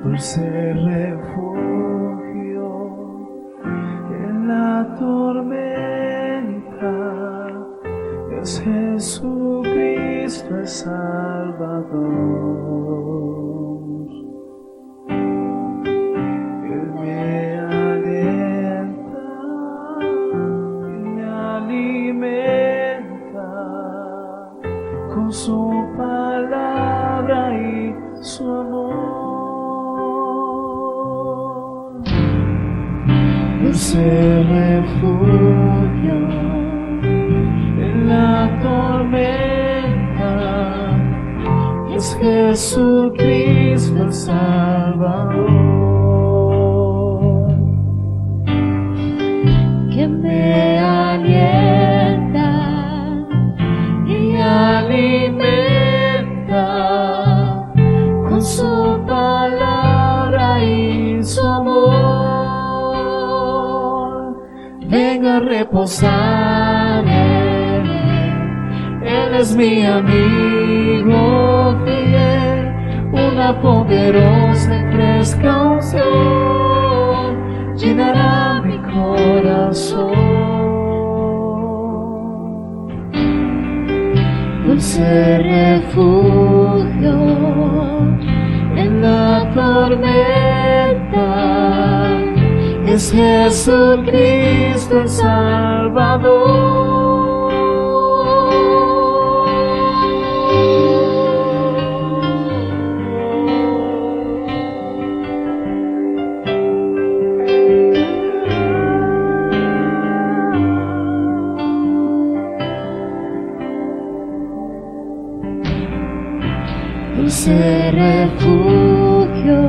dulce refugio en la tormenta, es Jesucristo el Salvador. Él me alienta y me alimenta con su palabra y su amor. Dulce refugio en la tormenta, es Jesucristo el Salvador, que me alienta y alimenta con su palabra y su amor. vengo a reposar en Él. Él es mi amigo fiel, una poderosa y fresca unción llenará mi corazón. Dulce refugio en la tormenta, es Jesucristo el Salvador. Dulce refugio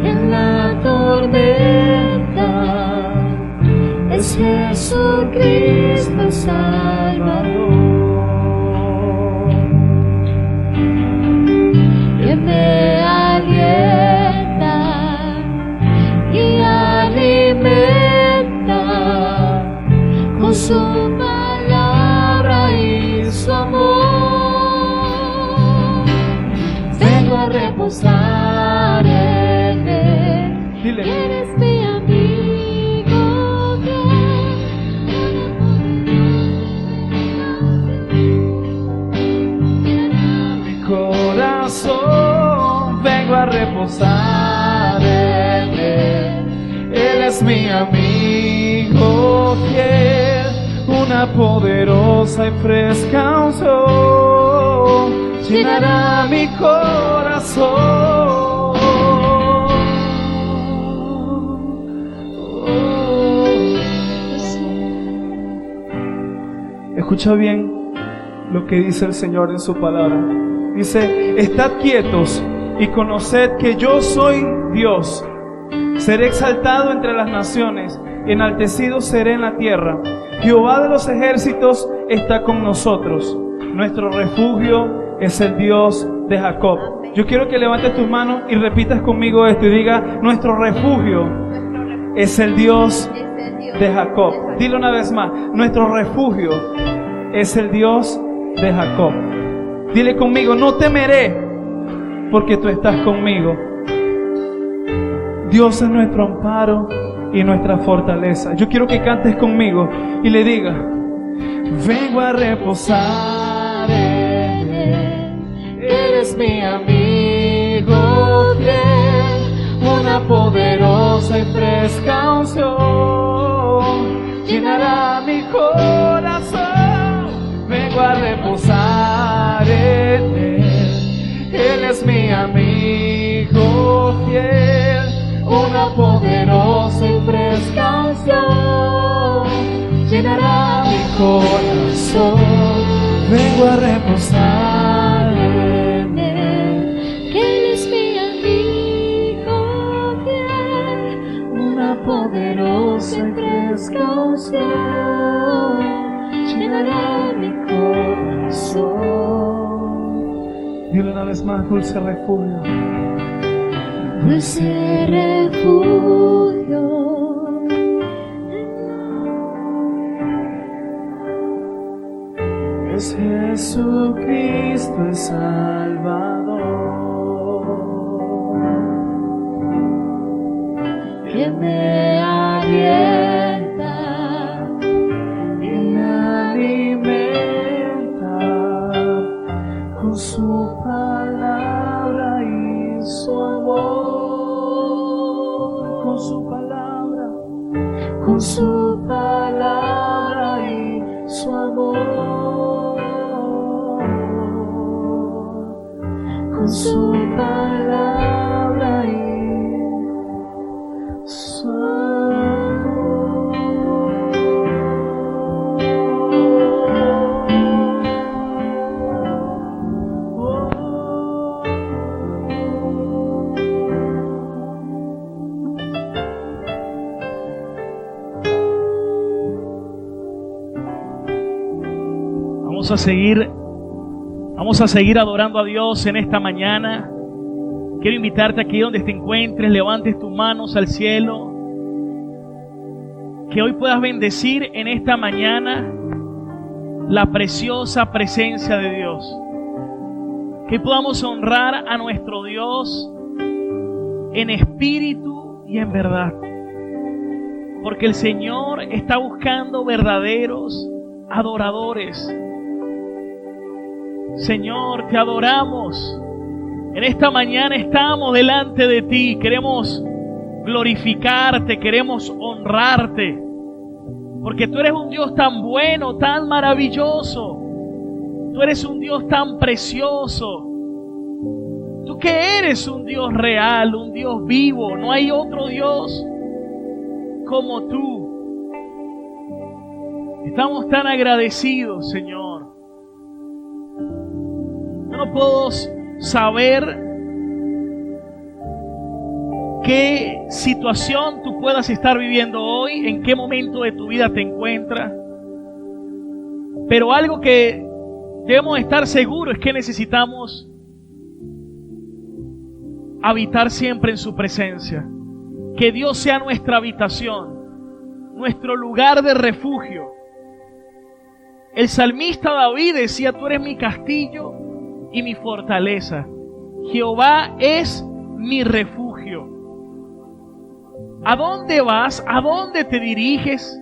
en la tormenta, es Jesucristo el Salvador, que me alienta y alimenta con su palabra y su amor. Vengo a reposar en Él. Dile. Eres mi amigo Mi corazón, vengo a reposar en Él. Él es mi amigo fiel, una poderosa y fresca unción llenará mi corazón. Escucha bien lo que dice el Señor en su palabra. Dice: estad quietos y conoced que yo soy Dios. Seré exaltado entre las naciones, enaltecido seré en la tierra. Jehová de los ejércitos está con nosotros. Nuestro refugio es el Dios de Jacob. Yo quiero que levantes tus manos y repitas conmigo esto y diga: nuestro refugio es el Dios de Jacob. Dilo una vez más: nuestro refugio es el Dios de Jacob. Dile conmigo: no temeré, porque tú estás conmigo. Dios es nuestro amparo y nuestra fortaleza. Yo quiero que cantes conmigo y le digas: vengo a reposar en Él. Eres mi amigo fiel, una poderosa y fresca unción llenará mi corazón. Vengo a reposar en Él. Él es mi amigo fiel, una poderosa y fresca unción llenará mi corazón. Vengo a reposar en Él. que Él es mi amigo fiel, Una poderosa y fresca unción llenará mi corazón. Dile una vez más: dulce refugio. dulce refugio. Es Jesucristo el Salvador. que me alienta y me alimenta con su palabra y su amor, con su palabra y su amor, con su palabra y su Vamos a seguir adorando a Dios en esta mañana. Quiero invitarte aquí donde te encuentres, levantes tus manos al cielo. Que hoy puedas bendecir en esta mañana la preciosa presencia de Dios. Que podamos honrar a nuestro Dios en espíritu y en verdad. Porque el Señor está buscando verdaderos adoradores. Señor, te adoramos. En esta mañana estamos delante de ti. Queremos glorificarte, queremos honrarte. Porque tú eres un Dios tan bueno, tan maravilloso. Tú eres un Dios tan precioso. Tú que eres un Dios real, un Dios vivo. No hay otro Dios como tú. Estamos tan agradecidos, Señor. No puedo saber qué situación tú puedas estar viviendo hoy, en qué momento de tu vida te encuentras. Pero algo que debemos estar seguros es que necesitamos habitar siempre en su presencia. Que Dios sea nuestra habitación, nuestro lugar de refugio. El salmista David decía: tú eres mi castillo y mi fortaleza. Jehová es mi refugio. ¿A dónde vas? ¿A dónde te diriges?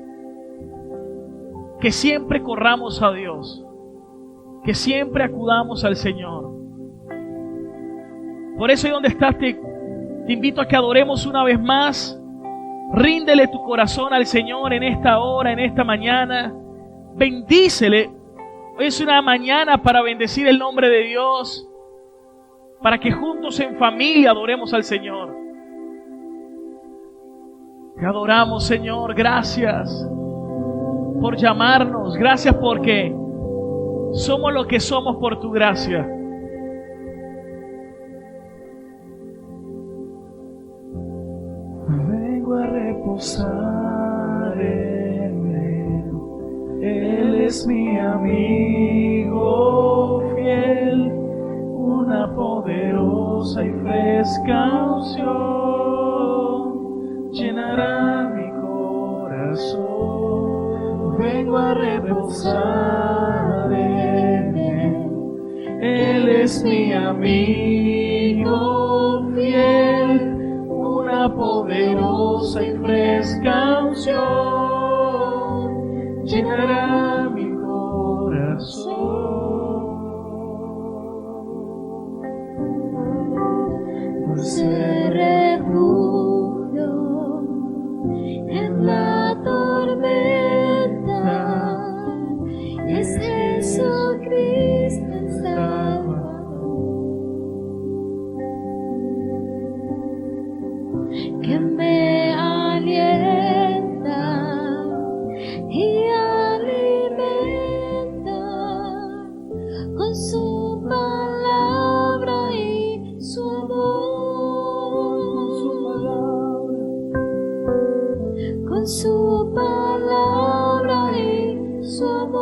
Que siempre corramos a Dios, que siempre acudamos al Señor. Por eso, ahí donde estás, te invito a que adoremos una vez más. Ríndele tu corazón al Señor en esta hora, en esta mañana. Bendícele. Hoy es una mañana para bendecir el nombre de Dios, para que juntos en familia adoremos al Señor. Te adoramos, Señor. Gracias por llamarnos. Gracias porque somos lo que somos por tu gracia. Vengo a reposar en Él. Él es mi amigo fiel, una poderosa y fresca unción llenará mi corazón. Vengo a reposar en Él. Él es mi amigo fiel, una poderosa y fresca unción llenará mi corazón. dulce refugio en la tormenta, es Jesucristo el Salvador, que me alienta y alimenta con su palabra y su amor, con su palabra y su amor,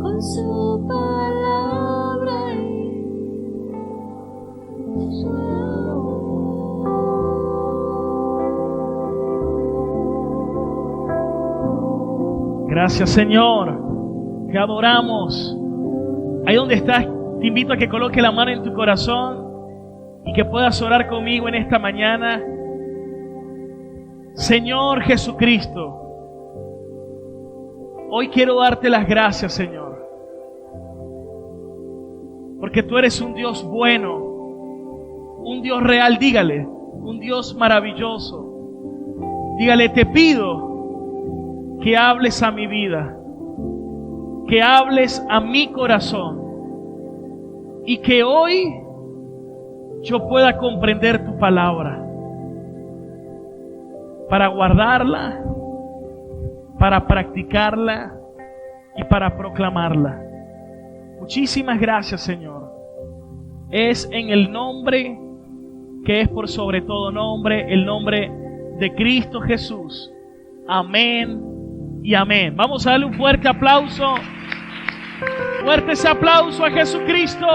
con su palabra y su amor. Gracias, Señor. Te adoramos. Ahí donde estás, te invito a que coloque la mano en tu corazón y que puedas orar conmigo en esta mañana. Señor Jesucristo, hoy quiero darte las gracias, Señor, porque tú eres un Dios bueno, un Dios real, dígale, un Dios maravilloso. Dígale, te pido que hables a mi vida, que hables a mi corazón y que hoy yo pueda comprender tu palabra para guardarla, para practicarla y para proclamarla. Muchísimas gracias, Señor. Es en el nombre que es por sobre todo nombre, el nombre de Cristo Jesús. Amén y amén. Vamos a darle un fuerte aplauso. Fuerte ese aplauso a Jesucristo.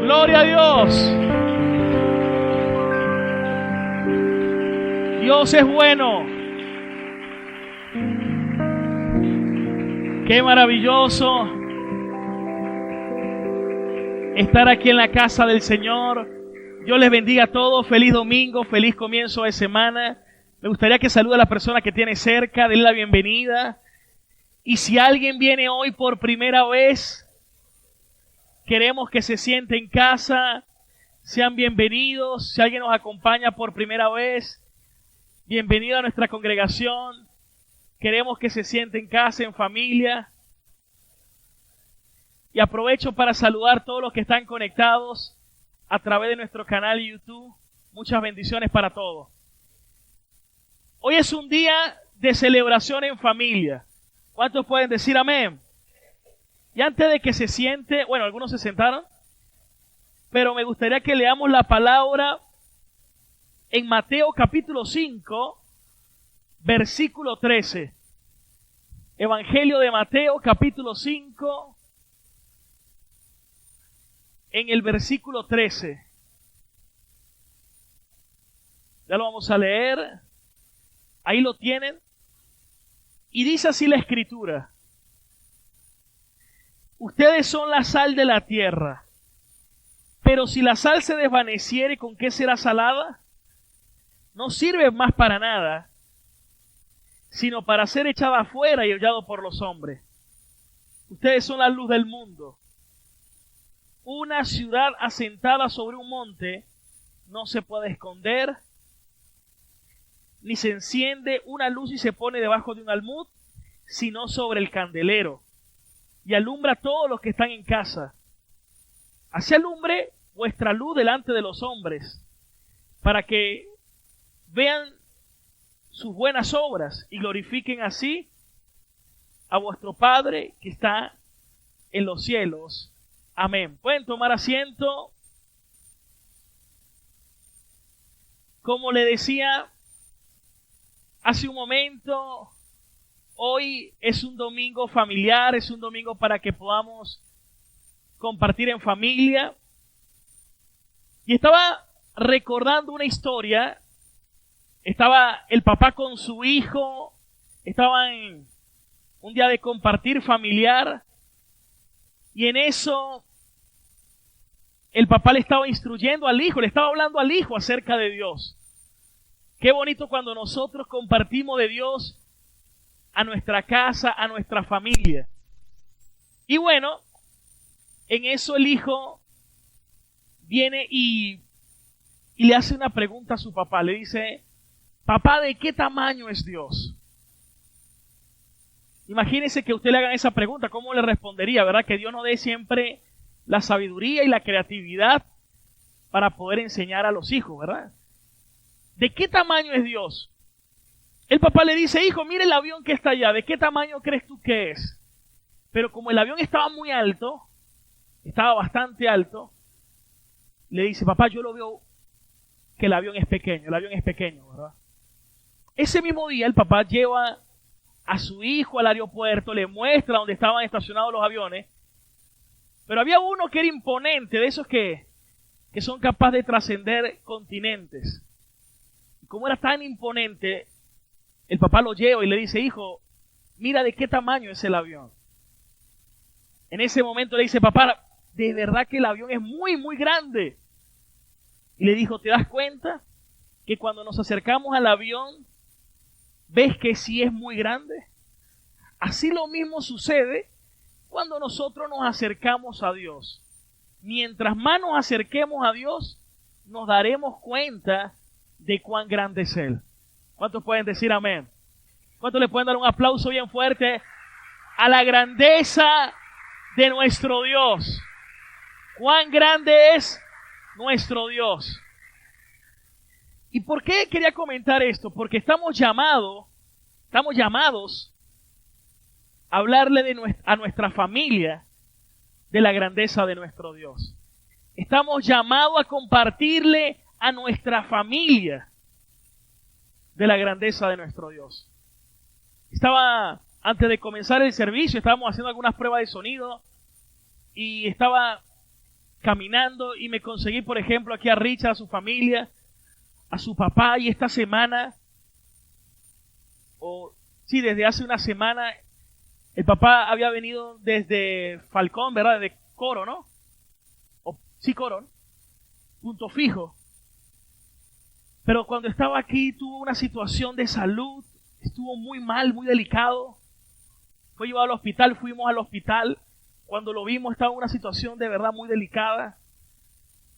Gloria a Dios. Dios es bueno. Qué maravilloso estar aquí en la casa del Señor. Dios les bendiga a todos. Feliz domingo, feliz comienzo de semana. Me gustaría que salude a la persona que tiene cerca, denle la bienvenida. Y si alguien viene hoy por primera vez, queremos que se siente en casa. Sean bienvenidos. Si alguien nos acompaña por primera vez, bienvenido a nuestra congregación. Queremos que se siente en casa, en familia. Y aprovecho para saludar a todos los que están conectados a través de nuestro canal de YouTube. Muchas bendiciones para todos. Hoy es un día de celebración en familia. ¿Cuántos pueden decir amén? Y antes de que se siente, bueno, algunos se sentaron, pero me gustaría que leamos la palabra en Mateo capítulo 5, versículo 13. Evangelio de Mateo capítulo 5, en el versículo 13. Ya lo vamos a leer. Ahí lo tienen. Y dice así la Escritura: ustedes son la sal de la tierra, pero si la sal se desvaneciere, ¿con qué será salada? No sirve más para nada, sino para ser echada afuera y hollado por los hombres. Ustedes son la luz del mundo. Una ciudad asentada sobre un monte no se puede esconder, ni se enciende una luz y se pone debajo de un almud, sino sobre el candelero, y alumbra a todos los que están en casa. Así alumbre vuestra luz delante de los hombres, para que vean sus buenas obras y glorifiquen así a vuestro Padre que está en los cielos. Amén. Pueden tomar asiento. Como le decía hace un momento, hoy es un domingo familiar, es un domingo para que podamos compartir en familia. Y estaba recordando una historia. Estaba el papá con su hijo, estaban en un día de compartir familiar, y en eso el papá le estaba instruyendo al hijo, le estaba hablando al hijo acerca de Dios. Qué bonito cuando nosotros compartimos de Dios a nuestra casa, a nuestra familia. Y bueno, en eso el hijo viene y le hace una pregunta a su papá. Le dice: papá, ¿de qué tamaño es Dios? Imagínese que usted le hagan esa pregunta, ¿cómo le respondería? ¿Verdad? Que Dios nos dé siempre la sabiduría y la creatividad para poder enseñar a los hijos, ¿verdad? ¿De qué tamaño es Dios? El papá le dice: hijo, mire el avión que está allá, ¿de qué tamaño crees tú que es? Pero como el avión estaba muy alto, estaba bastante alto, le dice: papá, yo lo veo que el avión es pequeño, ¿verdad? Ese mismo día el papá lleva a su hijo al aeropuerto, le muestra dónde estaban estacionados los aviones, pero había uno que era imponente, de esos que son capaces de trascender continentes. Y como era tan imponente, el papá lo lleva y le dice: hijo, mira de qué tamaño es el avión. En ese momento le dice: papá, de verdad que el avión es muy, muy grande. Y le dijo, ¿te das cuenta que cuando nos acercamos al avión, ves que sí es muy grande? Así lo mismo sucede cuando nosotros nos acercamos a Dios. Mientras más nos acerquemos a Dios, nos daremos cuenta de cuán grande es Él. ¿Cuántos pueden decir amén? ¿Cuántos le pueden dar un aplauso bien fuerte a la grandeza de nuestro Dios? ¿Cuán grande es nuestro Dios? ¿Y por qué quería comentar esto? Porque estamos llamados a hablarle a nuestra familia de la grandeza de nuestro Dios. Estamos llamados a compartirle a nuestra familia de la grandeza de nuestro Dios. Antes de comenzar el servicio, estábamos haciendo algunas pruebas de sonido y estaba caminando y me conseguí, por ejemplo, aquí a Richard, a su familia, a su papá, y esta semana, desde hace una semana, el papá había venido desde Falcón, ¿verdad? De Coro, ¿no? Coro, ¿no? Punto Fijo. Pero cuando estaba aquí tuvo una situación de salud, estuvo muy mal, muy delicado. Fue llevado al hospital, fuimos al hospital. Cuando lo vimos estaba en una situación de verdad muy delicada.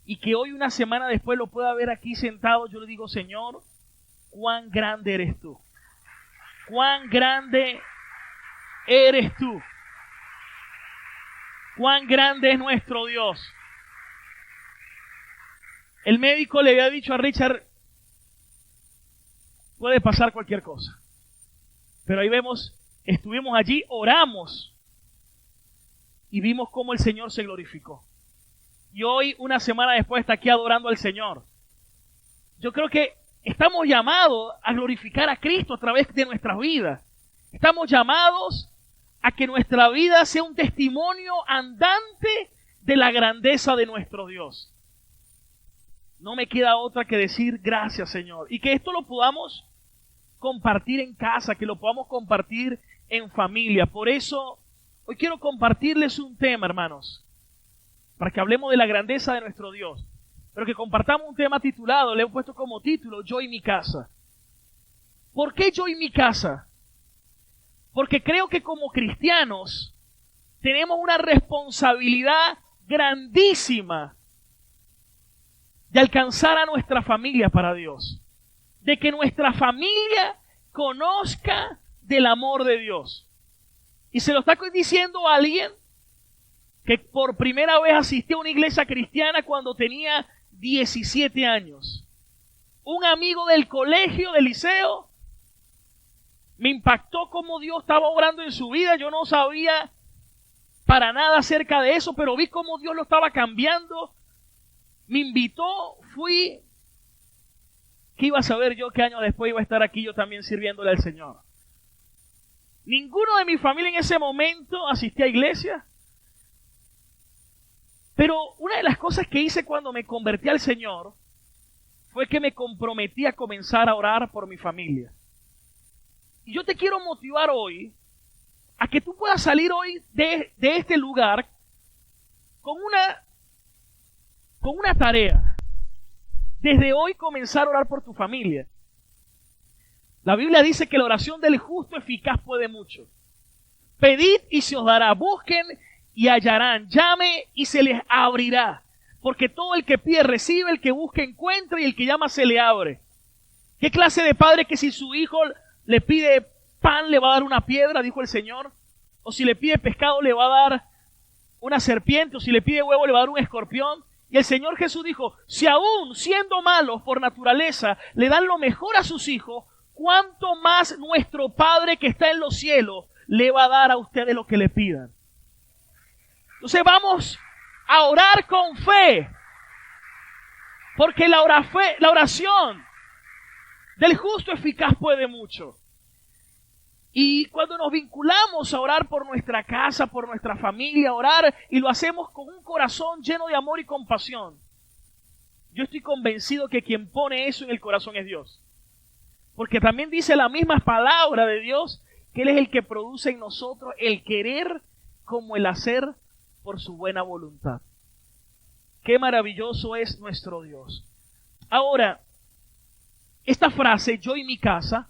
Y que hoy, una semana después, lo pueda ver aquí sentado, yo le digo, Señor, cuán grande eres tú. Cuán grande eres tú. Cuán grande es nuestro Dios. El médico le había dicho a Richard, puede pasar cualquier cosa. Pero ahí vemos, estuvimos allí, oramos y vimos cómo el Señor se glorificó. Y hoy, una semana después, está aquí adorando al Señor. Yo creo que estamos llamados a glorificar a Cristo a través de nuestras vidas. Estamos llamados a que nuestra vida sea un testimonio andante de la grandeza de nuestro Dios. No me queda otra que decir gracias, Señor. Y que esto lo podamos compartir en casa, que lo podamos compartir en familia. Por eso, hoy quiero compartirles un tema, hermanos, para que hablemos de la grandeza de nuestro Dios. Pero que compartamos un tema titulado, le he puesto como título, Yo y mi casa. ¿Por qué yo y mi casa? Porque creo que como cristianos tenemos una responsabilidad grandísima de alcanzar a nuestra familia para Dios. De que nuestra familia conozca del amor de Dios. Y se lo está diciendo a alguien que por primera vez asistió a una iglesia cristiana cuando tenía 17 años. Un amigo del colegio, del liceo, me impactó cómo Dios estaba obrando en su vida. Yo no sabía para nada acerca de eso, pero vi cómo Dios lo estaba cambiando. Me invitó, fui. ¿Qué iba a saber yo que años después iba a estar aquí yo también sirviéndole al Señor? Ninguno de mi familia en ese momento asistía a iglesia. Pero una de las cosas que hice cuando me convertí al Señor fue que me comprometí a comenzar a orar por mi familia. Y yo te quiero motivar hoy a que tú puedas salir hoy de este lugar con una tarea. Desde hoy comenzar a orar por tu familia. La Biblia dice que la oración del justo eficaz puede mucho. Pedid y se os dará, busquen y hallarán, llame y se les abrirá. Porque todo el que pide recibe, el que busca encuentra y el que llama se le abre. ¿Qué clase de padre que si su hijo le pide pan le va a dar una piedra, dijo el Señor? O si le pide pescado le va a dar una serpiente, o si le pide huevo le va a dar un escorpión. Y el Señor Jesús dijo, si aún siendo malos por naturaleza le dan lo mejor a sus hijos, ¿cuánto más nuestro Padre que está en los cielos le va a dar a ustedes lo que le pidan? Entonces vamos a orar con fe, porque la oración del justo eficaz puede mucho. Y cuando nos vinculamos a orar por nuestra casa, por nuestra familia, orar y lo hacemos con un corazón lleno de amor y compasión, yo estoy convencido que quien pone eso en el corazón es Dios. Porque también dice la misma palabra de Dios que Él es el que produce en nosotros el querer como el hacer por su buena voluntad. Qué maravilloso es nuestro Dios. Ahora, esta frase, yo y mi casa,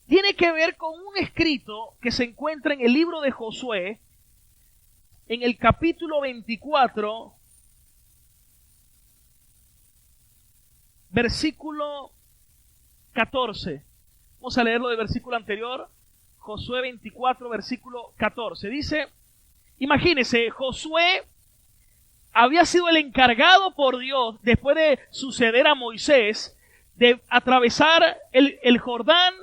tiene que ver con un escrito que se encuentra en el libro de Josué, en el capítulo 24, versículo 14. Vamos a leerlo del versículo anterior. Josué 24, versículo 14. Dice, imagínense, Josué había sido el encargado por Dios, después de suceder a Moisés, de atravesar el Jordán,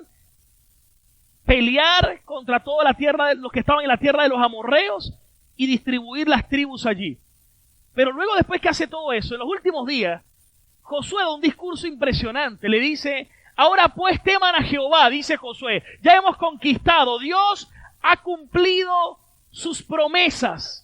pelear contra toda la tierra, los que estaban en la tierra de los amorreos, y distribuir las tribus allí. Pero luego, después que hace todo eso, en los últimos días, Josué da un discurso impresionante. Le dice, ahora pues teman a Jehová, dice Josué, ya hemos conquistado, Dios ha cumplido sus promesas.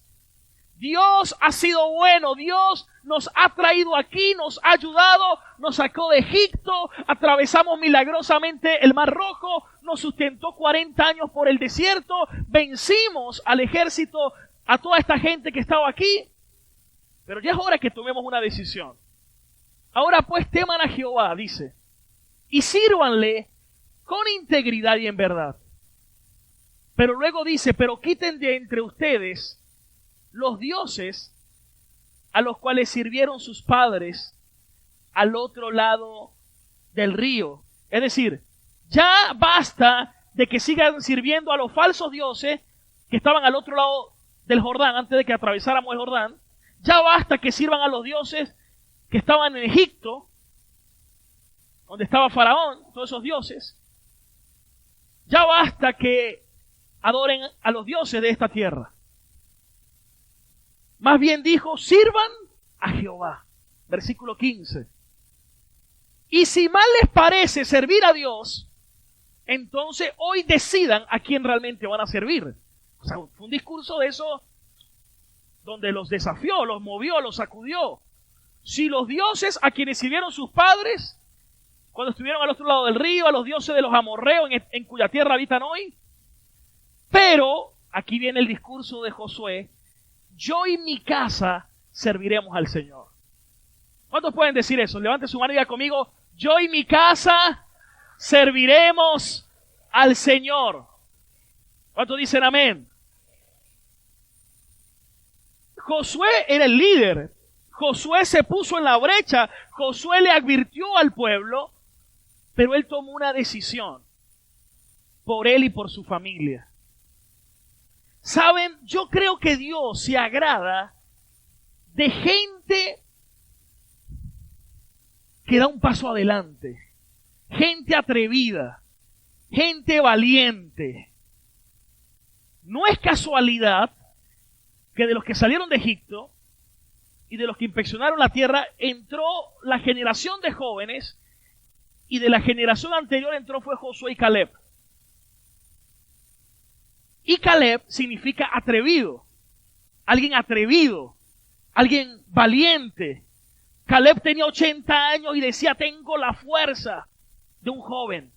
Dios ha sido bueno, Dios nos ha traído aquí, nos ha ayudado, nos sacó de Egipto, atravesamos milagrosamente el Mar Rojo, nos sustentó 40 años por el desierto, vencimos al ejército, a toda esta gente que estaba aquí, pero ya es hora que tomemos una decisión. Ahora pues teman a Jehová, dice, y sírvanle con integridad y en verdad. Pero luego dice, pero quiten de entre ustedes los dioses a los cuales sirvieron sus padres al otro lado del río. Es decir, ya basta de que sigan sirviendo a los falsos dioses que estaban al otro lado del Jordán antes de que atravesáramos el Jordán. Ya basta que sirvan a los dioses que estaban en Egipto, donde estaba Faraón, todos esos dioses. Ya basta que adoren a los dioses de esta tierra. Más bien dijo, sirvan a Jehová. Versículo 15. Y si mal les parece servir a Dios, entonces hoy decidan a quién realmente van a servir. O sea, fue un discurso de eso donde los desafió, los movió, los sacudió. Si los dioses a quienes sirvieron sus padres, cuando estuvieron al otro lado del río, a los dioses de los amorreos en cuya tierra habitan hoy. Pero, aquí viene el discurso de Josué, yo y mi casa serviremos al Señor. ¿Cuántos pueden decir eso? Levante su mano y diga conmigo, yo y mi casa serviremos al Señor. ¿Cuántos dicen amén? Josué era el líder. Josué se puso en la brecha. Josué le advirtió al pueblo, pero él tomó una decisión por él y por su familia. Saben, yo creo que Dios se agrada de gente que da un paso adelante, gente atrevida, gente valiente. No es casualidad que de los que salieron de Egipto y de los que inspeccionaron la tierra entró la generación de jóvenes y de la generación anterior entró fue Josué y Caleb. Y Caleb significa atrevido, alguien valiente. Caleb tenía 80 años y decía, tengo la fuerza de un joven.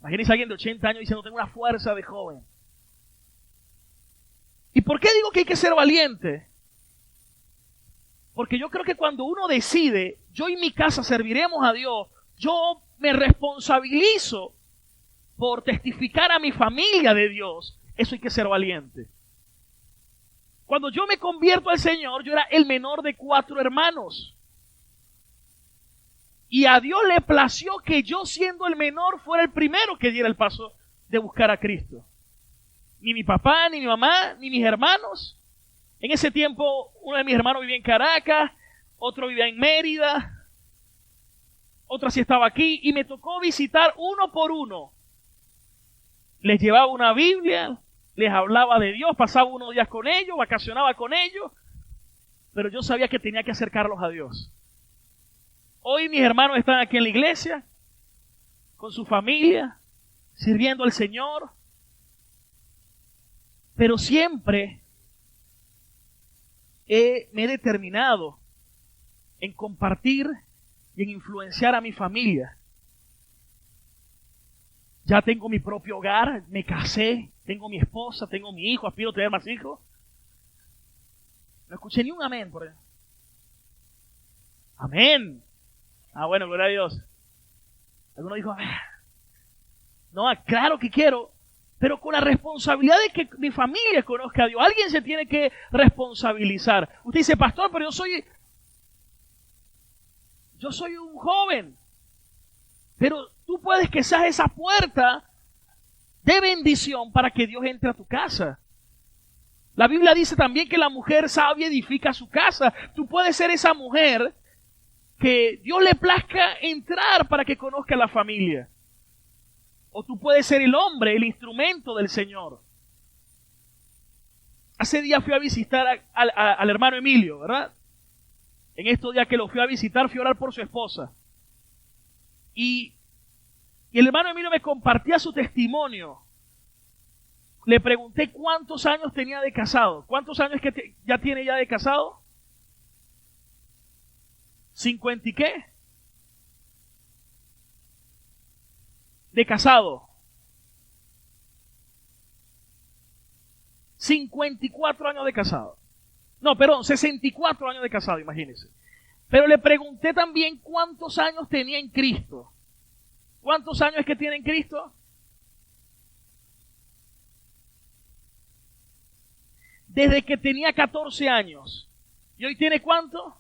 Imagínense a alguien de 80 años diciendo, tengo una fuerza de joven. ¿Y por qué digo que hay que ser valiente? Porque yo creo que cuando uno decide, yo y mi casa serviremos a Dios, yo me responsabilizo por testificar a mi familia de Dios. Eso hay que ser valiente. Cuando yo me convierto al Señor, yo era el menor de 4 hermanos. Y a Dios le plació que yo, siendo el menor, fuera el primero que diera el paso de buscar a Cristo. Ni mi papá, ni mi mamá, ni mis hermanos. En ese tiempo, uno de mis hermanos vivía en Caracas, otro vivía en Mérida, otro sí estaba aquí, y me tocó visitar uno por uno. Les llevaba una Biblia, les hablaba de Dios, pasaba unos días con ellos, vacacionaba con ellos, pero yo sabía que tenía que acercarlos a Dios. Hoy mis hermanos están aquí en la iglesia, con su familia, sirviendo al Señor, pero siempre me he determinado en compartir y en influenciar a mi familia. Ya tengo mi propio hogar, me casé, tengo mi esposa, tengo mi hijo, aspiro a tener más hijos. No escuché ni un amén por ahí. Amén. Bueno, gloria a Dios. Alguno dijo, no, claro que quiero, pero con la responsabilidad de que mi familia conozca a Dios. Alguien se tiene que responsabilizar. Usted dice, pastor, pero yo soy un joven. Pero tú puedes que seas esa puerta de bendición para que Dios entre a tu casa. La Biblia dice también que la mujer sabia edifica su casa. Tú puedes ser esa mujer que Dios le plazca entrar para que conozca a la familia. O tú puedes ser el hombre, el instrumento del Señor. Hace días fui a visitar al hermano Emilio, ¿verdad? En estos días que lo fui a visitar, fui a orar por su esposa. Y el hermano Emilio me compartía su testimonio. Le pregunté cuántos años tenía de casado. ¿Cuántos años ya tiene de casado? ¿50 y qué? De casado. 54 años de casado. No, perdón, 64 años de casado, imagínense. Pero le pregunté también cuántos años tenía en Cristo. ¿Cuántos años es que tiene en Cristo? Desde que tenía 14 años. ¿Y hoy tiene cuánto?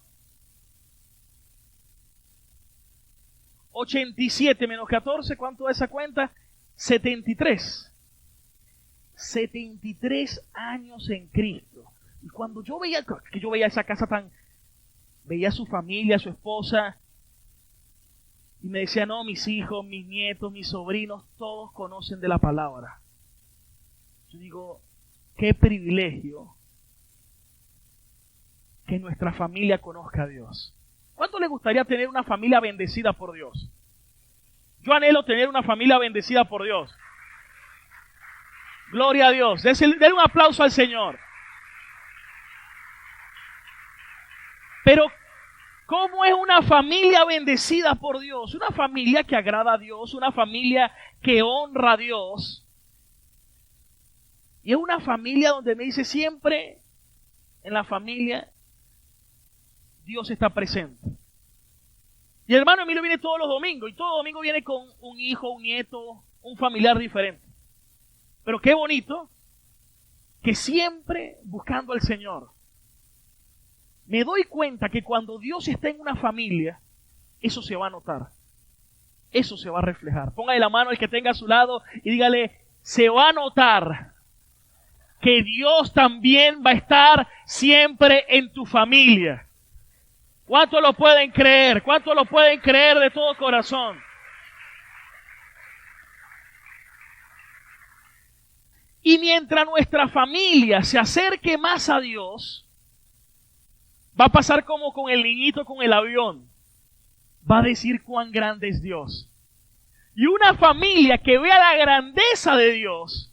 87 menos 14, ¿cuánto es esa cuenta? 73. 73 años en Cristo. Y cuando yo veía esa casa veía a su familia, a su esposa, y me decía, no, mis hijos, mis nietos, mis sobrinos, todos conocen de la palabra. Yo digo, qué privilegio que nuestra familia conozca a Dios. ¿Cuánto le gustaría tener una familia bendecida por Dios? Yo anhelo tener una familia bendecida por Dios. Gloria a Dios. Denle un aplauso al Señor. Pero, ¿cómo es una familia bendecida por Dios? Una familia que agrada a Dios, una familia que honra a Dios. Y es una familia donde me dice siempre, en la familia, Dios está presente. Y el hermano Emilio viene todos los domingos, y todo domingo viene con un hijo, un nieto, un familiar diferente. Pero qué bonito que siempre buscando al Señor. Me doy cuenta que cuando Dios está en una familia, eso se va a notar. Eso se va a reflejar. Póngale la mano al que tenga a su lado y dígale, se va a notar que Dios también va a estar siempre en tu familia. ¿Cuántos lo pueden creer? ¿Cuántos lo pueden creer de todo corazón? Y mientras nuestra familia se acerque más a Dios, va a pasar como con el niñito con el avión. Va a decir cuán grande es Dios. Y una familia que vea la grandeza de Dios,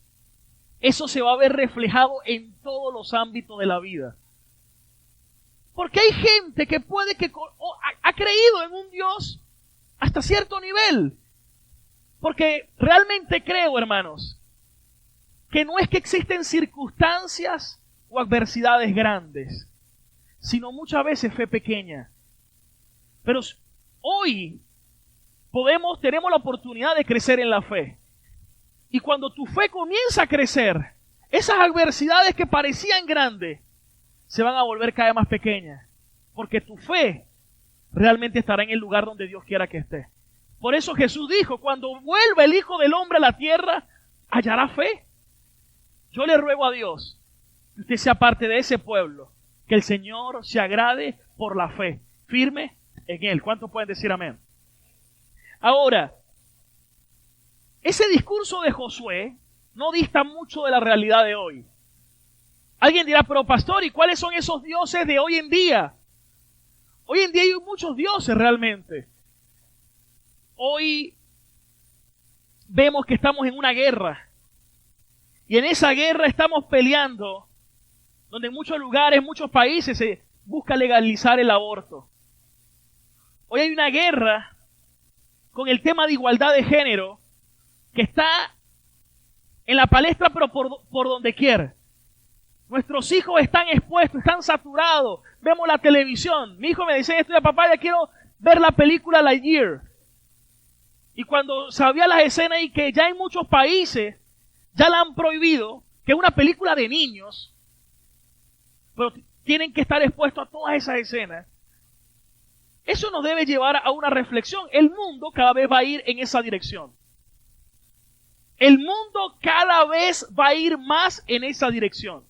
eso se va a ver reflejado en todos los ámbitos de la vida. Porque hay gente que ha creído en un Dios hasta cierto nivel. Porque realmente creo, hermanos, que no es que existen circunstancias o adversidades grandes, sino muchas veces fe pequeña. Pero hoy tenemos la oportunidad de crecer en la fe. Y cuando tu fe comienza a crecer, esas adversidades que parecían grandes, se van a volver cada vez más pequeñas. Porque tu fe realmente estará en el lugar donde Dios quiera que esté. Por eso Jesús dijo, cuando vuelva el Hijo del Hombre a la tierra, hallará fe. Yo le ruego a Dios que usted sea parte de ese pueblo, que el Señor se agrade por la fe, firme en Él. ¿Cuántos pueden decir amén? Ahora, ese discurso de Josué no dista mucho de la realidad de hoy. Alguien dirá, pero pastor, ¿y cuáles son esos dioses de hoy en día? Hoy en día hay muchos dioses realmente. Hoy vemos que estamos en una guerra. Y en esa guerra estamos peleando, donde en muchos lugares, en muchos países se busca legalizar el aborto. Hoy hay una guerra con el tema de igualdad de género que está en la palestra, pero por donde quiera. Nuestros hijos están expuestos, están saturados. Vemos la televisión. Mi hijo me dice esto, papá, ya quiero ver la película Lightyear. Y cuando sabía las escenas y que ya en muchos países ya la han prohibido, que es una película de niños, pero tienen que estar expuestos a todas esas escenas. Eso nos debe llevar a una reflexión. El mundo cada vez va a ir en esa dirección. El mundo cada vez va a ir más en esa dirección.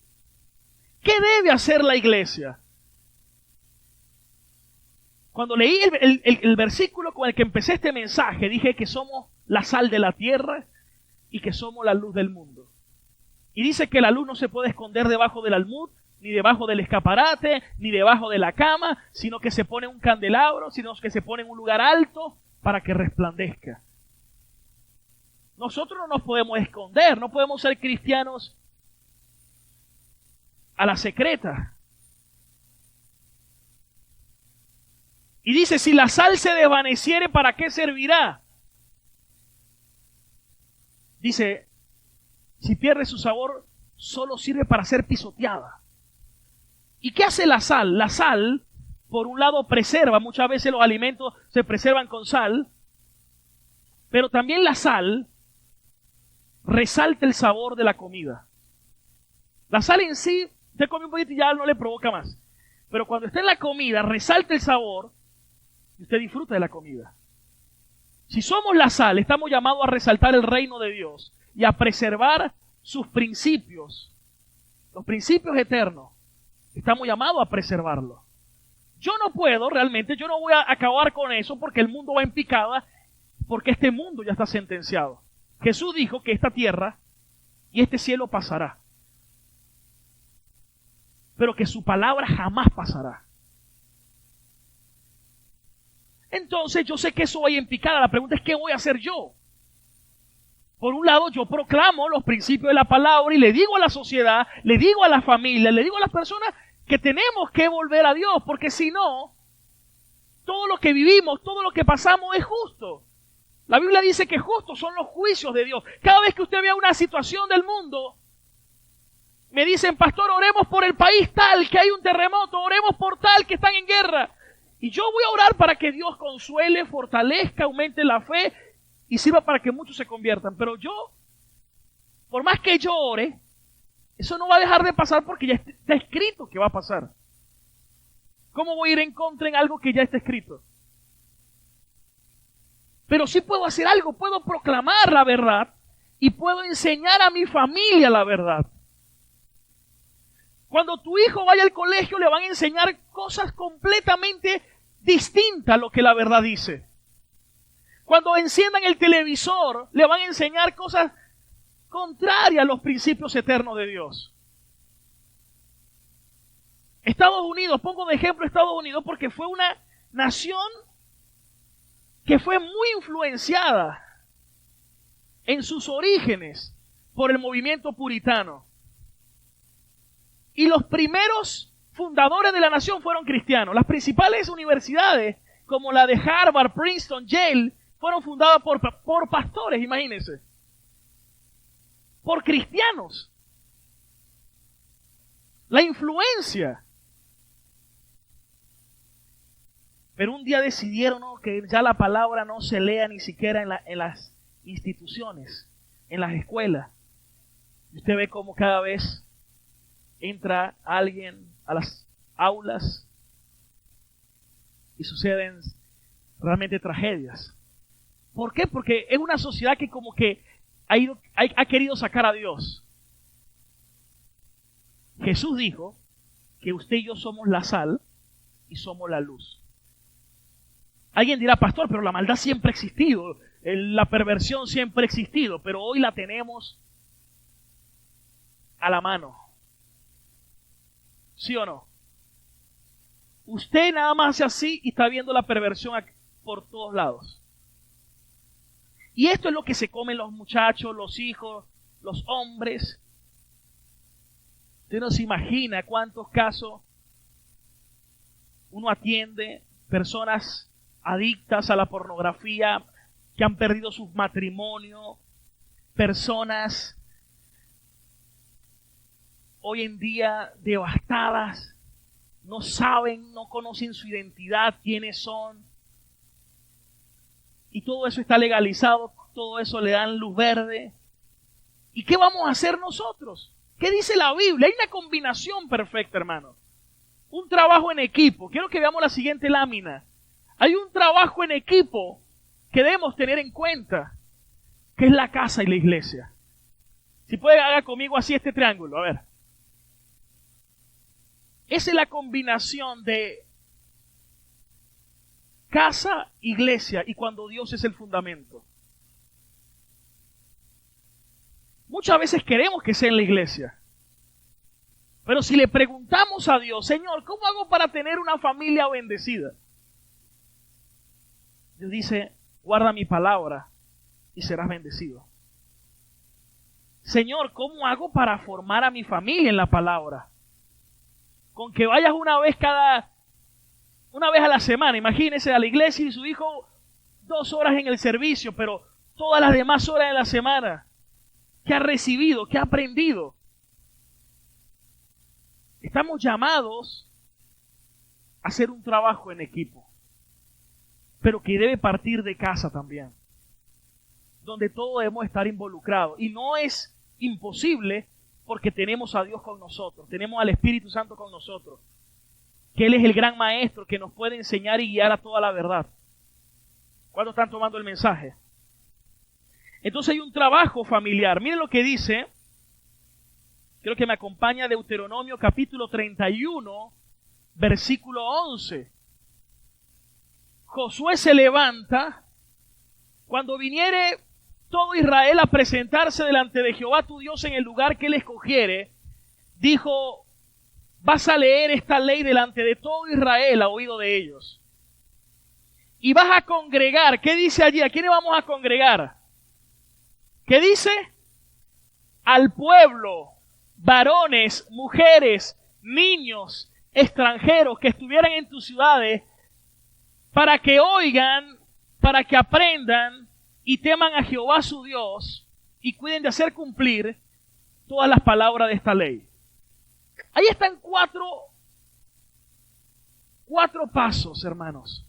¿Qué debe hacer la iglesia? Cuando leí el versículo con el que empecé este mensaje, dije que somos la sal de la tierra y que somos la luz del mundo. Y dice que la luz no se puede esconder debajo del almud, ni debajo del escaparate, ni debajo de la cama, sino que se pone en un candelabro, sino que se pone en un lugar alto para que resplandezca. Nosotros no nos podemos esconder, no podemos ser cristianos a la secreta. Y dice, si la sal se desvaneciere, ¿para qué servirá? Dice, si pierde su sabor, solo sirve para ser pisoteada. ¿Y qué hace la sal? La sal, por un lado, preserva. Muchas veces los alimentos se preservan con sal. Pero también la sal resalta el sabor de la comida. La sal en sí, usted come un poquito y ya no le provoca más. Pero cuando está en la comida, resalta el sabor y usted disfruta de la comida. Si somos la sal, estamos llamados a resaltar el reino de Dios y a preservar sus principios, los principios eternos. Estamos llamados a preservarlos. Yo no puedo realmente, yo no voy a acabar con eso porque el mundo va en picada, porque este mundo ya está sentenciado. Jesús dijo que esta tierra y este cielo pasará, pero que su palabra jamás pasará. Entonces yo sé que eso va en picada. La pregunta es, ¿qué voy a hacer yo? Por un lado, yo proclamo los principios de la palabra y le digo a la sociedad, le digo a la familia, le digo a las personas que tenemos que volver a Dios, porque si no, todo lo que vivimos, todo lo que pasamos es justo. La Biblia dice que justos son los juicios de Dios. Cada vez que usted vea una situación del mundo, me dicen, pastor, oremos por el país tal, que hay un terremoto, oremos por tal, que están en guerra. Y yo voy a orar para que Dios consuele, fortalezca, aumente la fe y sirva para que muchos se conviertan. Pero yo, por más que yo ore, eso no va a dejar de pasar porque ya está escrito que va a pasar. ¿Cómo voy a ir en contra en algo que ya está escrito? Pero sí puedo hacer algo, puedo proclamar la verdad y puedo enseñar a mi familia la verdad. Cuando tu hijo vaya al colegio le van a enseñar cosas completamente distintas a lo que la verdad dice. Cuando enciendan el televisor le van a enseñar cosas contrarias a los principios eternos de Dios. Estados Unidos, pongo de ejemplo Estados Unidos porque fue una nación que fue muy influenciada en sus orígenes por el movimiento puritano. Y los primeros fundadores de la nación fueron cristianos. Las principales universidades, como la de Harvard, Princeton, Yale, fueron fundadas por pastores, imagínense. Por cristianos. La influencia. Pero un día decidieron, ¿no?, que ya la palabra no se lea ni siquiera en las instituciones, en las escuelas. Y usted ve cómo cada vez entra alguien a las aulas y suceden realmente tragedias. ¿Por qué? Porque es una sociedad que como que ha querido sacar a Dios. Jesús dijo que usted y yo somos la sal y somos la luz. Alguien dirá, pastor, pero la maldad siempre ha existido, la perversión siempre ha existido, pero hoy la tenemos a la mano. ¿Sí o no? Usted nada más hace así y está viendo la perversión por todos lados. Y esto es lo que se comen los muchachos, los hijos, los hombres. Usted no se imagina cuántos casos uno atiende, personas adictas a la pornografía, que han perdido su matrimonio, personas hoy en día devastadas, no saben, no conocen su identidad, quiénes son. Y todo eso está legalizado, todo eso le dan luz verde. ¿Y qué vamos a hacer nosotros? ¿Qué dice la Biblia? Hay una combinación perfecta, hermano. Un trabajo en equipo. Quiero que veamos la siguiente lámina. Hay un trabajo en equipo que debemos tener en cuenta, que es la casa y la iglesia. Si puede, haga conmigo así este triángulo, a ver. Esa es la combinación de casa, iglesia, y cuando Dios es el fundamento. Muchas veces queremos que sea en la iglesia. Pero si le preguntamos a Dios, Señor, ¿cómo hago para tener una familia bendecida? Dios dice, guarda mi palabra y serás bendecido. Señor, ¿cómo hago para formar a mi familia en la palabra? Con que vayas una vez a la semana, imagínese a la iglesia y su hijo 2 horas en el servicio, pero todas las demás horas de la semana, ¿qué ha recibido? ¿Qué ha aprendido? Estamos llamados a hacer un trabajo en equipo, pero que debe partir de casa también, donde todos debemos estar involucrados. Y no es imposible porque tenemos a Dios con nosotros, tenemos al Espíritu Santo con nosotros, que Él es el gran maestro que nos puede enseñar y guiar a toda la verdad. ¿Cuántos están tomando el mensaje? Entonces hay un trabajo familiar. Miren lo que dice. Quiero que me acompañe a Deuteronomio capítulo 31, versículo 11. Josué se levanta cuando viniere todo Israel a presentarse delante de Jehová tu Dios en el lugar que Él escogiere. Dijo, vas a leer esta ley delante de todo Israel a oído de ellos. Y vas a congregar. ¿Qué dice allí? ¿A quiénes vamos a congregar? ¿Qué dice? Al pueblo, varones, mujeres, niños, extranjeros que estuvieran en tus ciudades, para que oigan, para que aprendan y teman a Jehová su Dios y cuiden de hacer cumplir todas las palabras de esta ley. Ahí están cuatro pasos, hermanos,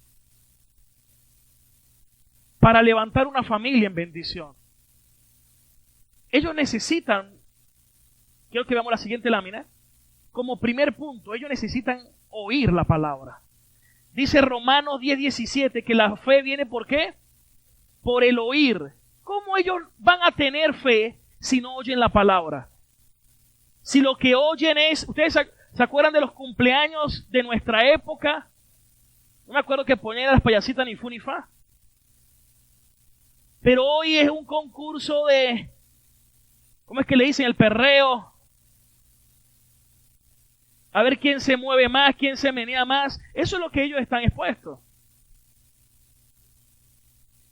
para levantar una familia en bendición. Ellos necesitan, quiero que veamos la siguiente lámina, como primer punto, ellos necesitan oír la palabra. Dice Romanos 10:17 que la fe viene ¿por qué? Por el oír. ¿Cómo ellos van a tener fe si no oyen la palabra? Si lo que oyen es, ¿ustedes se acuerdan de los cumpleaños de nuestra época? No me acuerdo que ponían las payasitas ni fu ni fa. Pero hoy es un concurso de, ¿cómo es que le dicen? El perreo. A ver quién se mueve más, quién se menea más. Eso es lo que ellos están expuestos.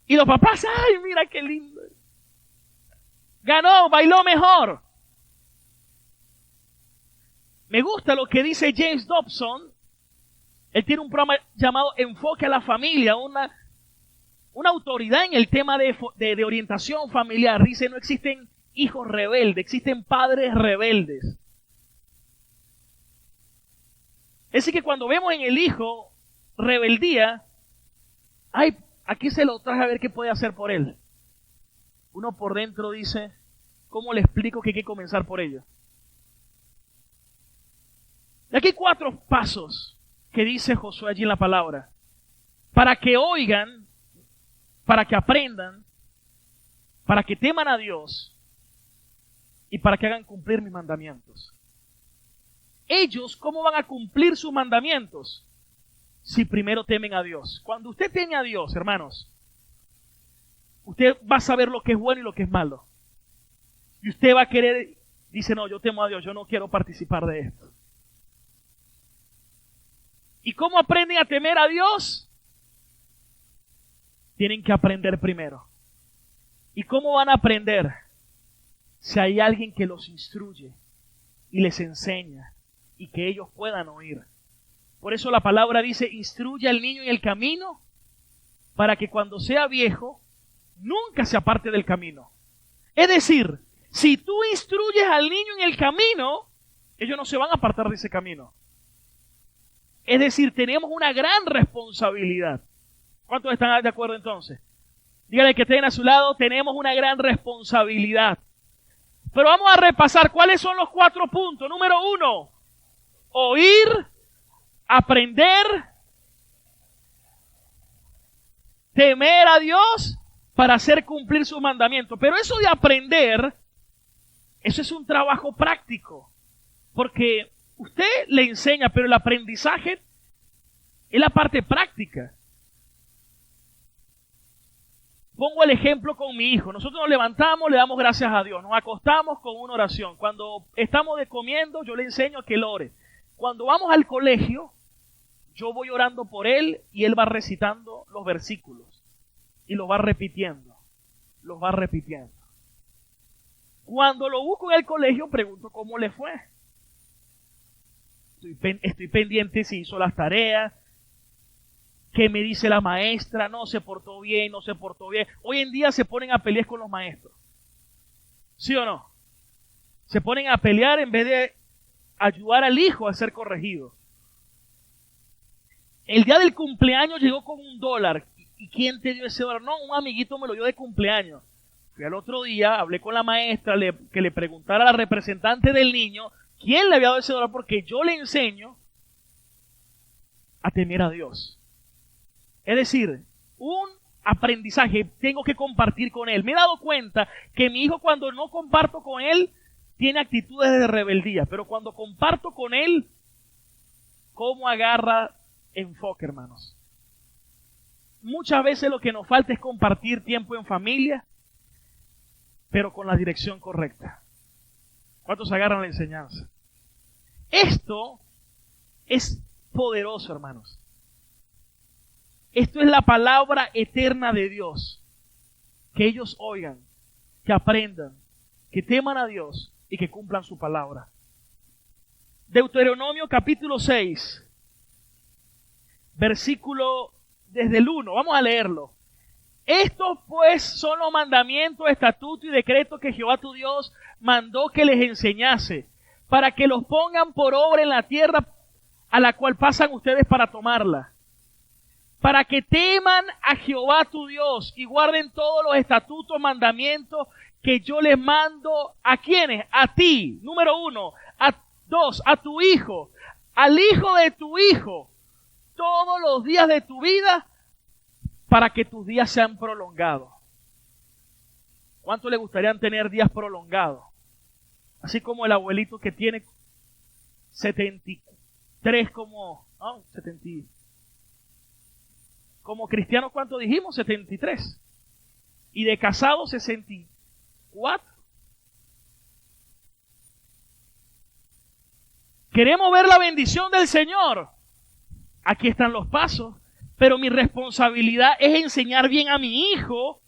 Y los papás, ¡ay, mira qué lindo! Ganó, bailó mejor. Me gusta lo que dice James Dobson. Él tiene un programa llamado Enfoque a la Familia, una autoridad en el tema de orientación familiar. Dice, no existen hijos rebeldes, existen padres rebeldes. Es decir, que cuando vemos en el hijo rebeldía, ay, aquí se lo traje a ver qué puede hacer por él. Uno por dentro dice, ¿cómo le explico que hay que comenzar por ello? Y aquí hay 4 pasos que dice Josué allí en la palabra. Para que oigan, para que aprendan, para que teman a Dios y para que hagan cumplir mis mandamientos. Ellos, ¿cómo van a cumplir sus mandamientos? Si primero temen a Dios. Cuando usted teme a Dios, hermanos, usted va a saber lo que es bueno y lo que es malo. Y usted va a querer, dice, no, yo temo a Dios, yo no quiero participar de esto. ¿Y cómo aprenden a temer a Dios? Tienen que aprender primero. ¿Y cómo van a aprender? Si hay alguien que los instruye y les enseña y que ellos puedan oír. Por eso la palabra dice, instruye al niño en el camino para que cuando sea viejo nunca se aparte del camino. Es decir, si tú instruyes al niño en el camino, Ellos no se van a apartar de ese camino. Es decir, tenemos una gran responsabilidad. ¿Cuántos están de acuerdo entonces? Díganle que estén a su lado, tenemos una gran responsabilidad. Pero vamos a repasar cuáles son los 4 puntos. Número 1, oír, aprender, temer a Dios para hacer cumplir sus mandamientos. Pero eso de aprender, eso es un trabajo práctico. Porque usted le enseña, pero el aprendizaje es la parte práctica. Pongo el ejemplo con mi hijo. Nosotros nos levantamos, le damos gracias a Dios. Nos acostamos con una oración. Cuando estamos comiendo, yo le enseño a que él ore. Cuando vamos al colegio, yo voy orando por él y él va recitando los versículos. Y los va repitiendo. Los va repitiendo. Cuando lo busco en el colegio, pregunto cómo le fue. Estoy pendiente si hizo las tareas. ¿Qué me dice la maestra? No se portó bien, no se portó bien. Hoy en día se ponen a pelear con los maestros. ¿Sí o no? Se ponen a pelear en vez de ayudar al hijo a ser corregido. El día del cumpleaños llegó con $1. ¿Y quién te dio ese $1? No, un amiguito me lo dio de cumpleaños. Fui al otro día, hablé con la maestra, que le preguntara a la representante del niño quién le había dado ese $1, porque yo le enseño a temer a Dios. Es decir, un aprendizaje tengo que compartir con él. Me he dado cuenta que mi hijo, cuando no comparto con él, tiene actitudes de rebeldía. Pero cuando comparto con él, ¿cómo agarra enfoque, hermanos? Muchas veces lo que nos falta es compartir tiempo en familia, pero con la dirección correcta. ¿Cuántos agarran la enseñanza? Esto es poderoso, hermanos. Esto es la palabra eterna de Dios. Que ellos oigan, que aprendan, que teman a Dios y que cumplan su palabra. Deuteronomio capítulo 6, versículo desde el 1. Vamos a leerlo. Estos pues son los mandamientos, estatutos y decretos que Jehová tu Dios mandó que les enseñase, para que los pongan por obra en la tierra a la cual pasan ustedes para tomarla. Para que teman a Jehová tu Dios y guarden todos los estatutos, mandamientos que yo les mando. ¿A quiénes? A ti, número 1. A 2, a tu hijo, al hijo de tu hijo, todos los días de tu vida, para que tus días sean prolongados. ¿Cuánto le gustaría tener días prolongados? Así como el abuelito que tiene 73 como... ¿no? 70. Como cristiano, ¿cuánto dijimos? 73. Y de casado, 64. ¿Queremos ver la bendición del Señor? Aquí están los pasos. Pero mi responsabilidad es enseñar bien a mi hijo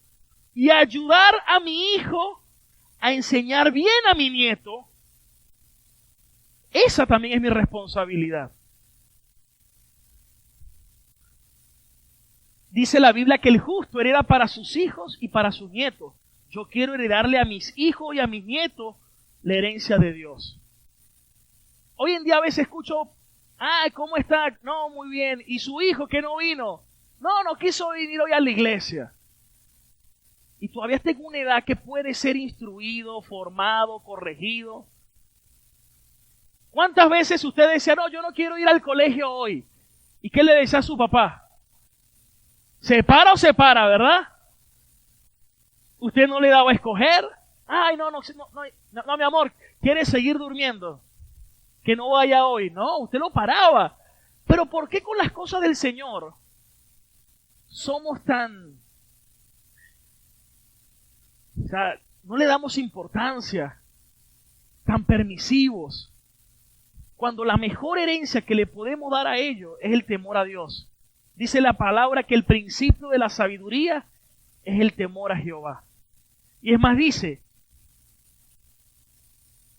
y ayudar a mi hijo a enseñar bien a mi nieto. Esa también es mi responsabilidad. Dice la Biblia que el justo hereda para sus hijos y para sus nietos. Yo quiero heredarle a mis hijos y a mis nietos la herencia de Dios. Hoy en día a veces escucho, ¿cómo está? No, muy bien. ¿Y su hijo que no vino? No quiso venir hoy a la iglesia. Y todavía está en una edad que puede ser instruido, formado, corregido. ¿Cuántas veces usted decía, no, yo no quiero ir al colegio hoy? ¿Y qué le decía a su papá? ¿Se para o se para, verdad? ¿Usted no le daba a escoger? Ay, no, mi amor, ¿quiere seguir durmiendo? Que no vaya hoy. No, usted lo paraba. Pero ¿por qué con las cosas del Señor somos tan... O sea, no le damos importancia, tan permisivos, cuando la mejor herencia que le podemos dar a ellos es el temor a Dios? Dice la palabra que el principio de la sabiduría es el temor a Jehová. Y es más, dice,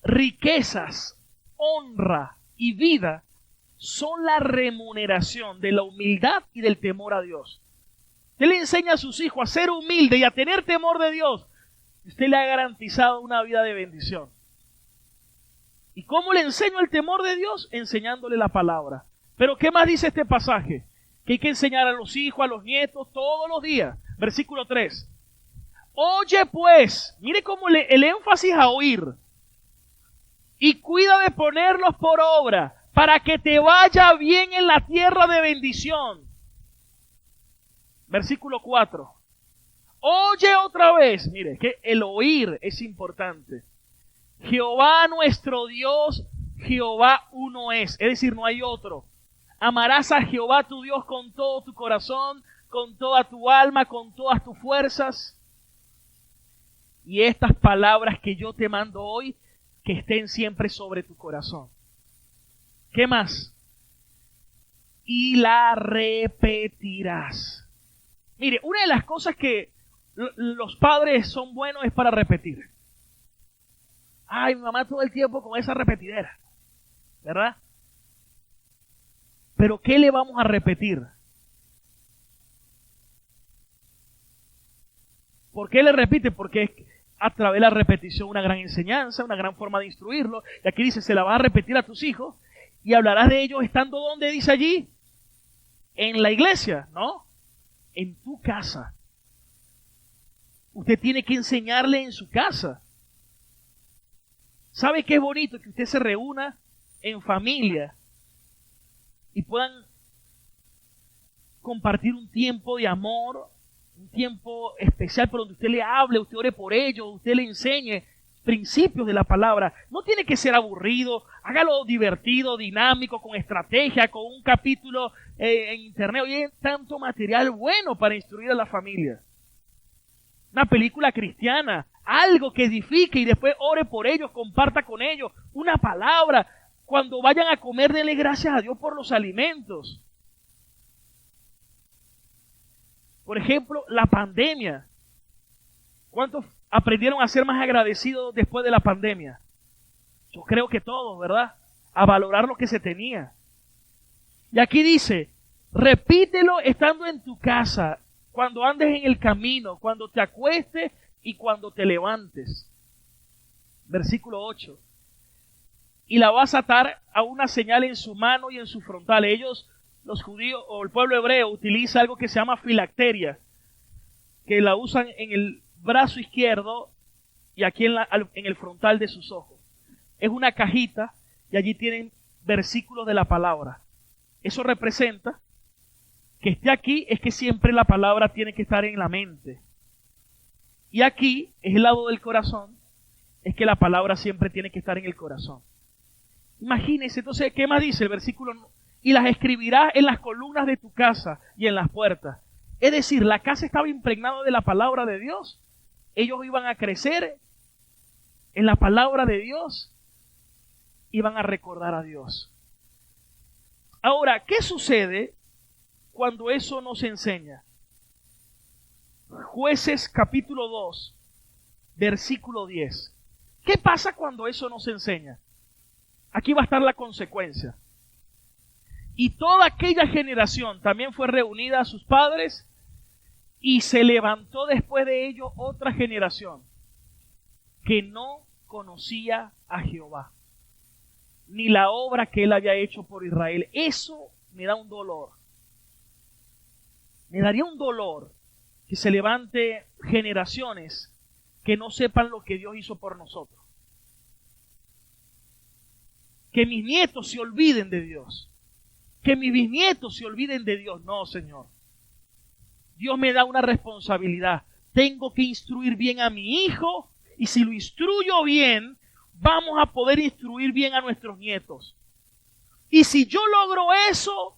riquezas, honra y vida son la remuneración de la humildad y del temor a Dios. Usted le enseña a sus hijos a ser humilde y a tener temor de Dios. Usted le ha garantizado una vida de bendición. ¿Y cómo le enseño el temor de Dios? Enseñándole la palabra. Pero ¿qué más dice este pasaje? Que hay que enseñar a los hijos, a los nietos, todos los días. Versículo 3. Oye pues, mire cómo el énfasis a oír. Y cuida de ponerlos por obra, para que te vaya bien en la tierra de bendición. Versículo 4. Oye otra vez, mire, que el oír es importante. Jehová nuestro Dios, Jehová uno es decir, no hay otro. Amarás a Jehová tu Dios con todo tu corazón, con toda tu alma, con todas tus fuerzas. Y estas palabras que yo te mando hoy, que estén siempre sobre tu corazón. ¿Qué más? Y la repetirás. Mire, una de las cosas que los padres son buenos es para repetir. Ay, mi mamá todo el tiempo con esa repetidera, ¿verdad? Pero ¿qué le vamos a repetir? ¿Por qué le repite? Porque es a través de la repetición una gran enseñanza, una gran forma de instruirlo. Y aquí dice, se la vas a repetir a tus hijos y hablarás de ellos estando donde dice allí, en la iglesia, ¿no? En tu casa. Usted tiene que enseñarle en su casa. ¿Sabe qué es bonito? Que usted se reúna en familia y puedan compartir un tiempo de amor, un tiempo especial por donde usted le hable, usted ore por ellos, usted le enseñe principios de la palabra. No tiene que ser aburrido, hágalo divertido, dinámico, con estrategia, con un capítulo en internet. Hoy hay tanto material bueno para instruir a la familia. Una película cristiana, algo que edifique y después ore por ellos, comparta con ellos una palabra. Cuando vayan a comer, denle gracias a Dios por los alimentos. Por ejemplo, la pandemia. ¿Cuántos aprendieron a ser más agradecidos después de la pandemia? Yo creo que todos, ¿verdad? A valorar lo que se tenía. Y aquí dice, repítelo estando en tu casa, cuando andes en el camino, cuando te acuestes y cuando te levantes. Versículo 8. Y la vas a atar a una señal en su mano y en su frontal. Ellos, los judíos o el pueblo hebreo, utiliza algo que se llama filacteria, que la usan en el brazo izquierdo y aquí en el frontal de sus ojos. Es una cajita y allí tienen versículos de la palabra. Eso representa que esté aquí es que siempre la palabra tiene que estar en la mente. Y aquí es el lado del corazón, es que la palabra siempre tiene que estar en el corazón. Imagínense, entonces, ¿qué más dice el versículo? Y las escribirás en las columnas de tu casa y en las puertas. Es decir, la casa estaba impregnada de la palabra de Dios. Ellos iban a crecer en la palabra de Dios, iban a recordar a Dios. Ahora, ¿qué sucede cuando eso no se enseña? Jueces capítulo 2, versículo 10. ¿Qué pasa cuando eso no se enseña? Aquí va a estar la consecuencia. Y toda aquella generación también fue reunida a sus padres, y se levantó después de ello otra generación que no conocía a Jehová, ni la obra que él había hecho por Israel. Eso me da un dolor. Me daría un dolor que se levante generaciones que no sepan lo que Dios hizo por nosotros. Que mis nietos se olviden de Dios. Que mis bisnietos se olviden de Dios. No, Señor. Dios me da una responsabilidad. Tengo que instruir bien a mi hijo, y si lo instruyo bien, vamos a poder instruir bien a nuestros nietos. Y si yo logro eso,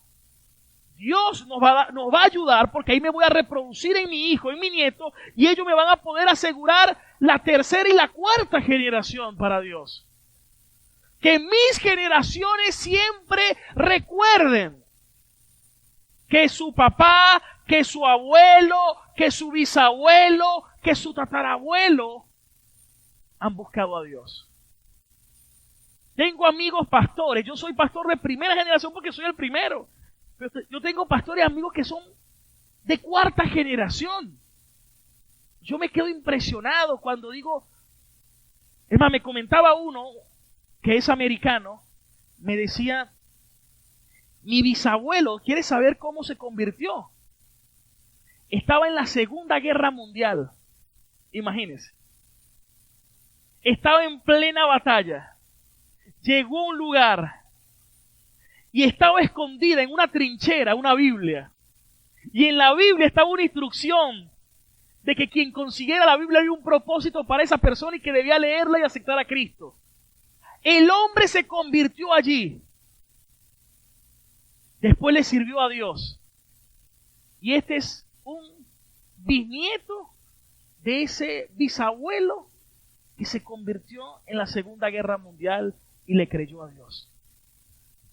Dios nos va a ayudar, porque ahí me voy a reproducir en mi hijo, en mi nieto, y ellos me van a poder asegurar la tercera y la cuarta generación para Dios. Que mis generaciones siempre recuerden que su papá, que su abuelo, que su bisabuelo, que su tatarabuelo han buscado a Dios. Tengo amigos pastores. Yo soy pastor de primera generación porque soy el primero. Pero yo tengo pastores amigos que son de cuarta generación. Yo me quedo impresionado cuando digo... Es más, me comentaba uno que es americano, me decía, mi bisabuelo quiere saber cómo se convirtió. Estaba en la Segunda Guerra Mundial, imagínense. Estaba en plena batalla. Llegó a un lugar y estaba escondida en una trinchera una Biblia. Y en la Biblia estaba una instrucción de que quien consiguiera la Biblia había un propósito para esa persona y que debía leerla y aceptar a Cristo. El hombre se convirtió allí. Después le sirvió a Dios. Y este es un bisnieto de ese bisabuelo que se convirtió en la Segunda Guerra Mundial y le creyó a Dios.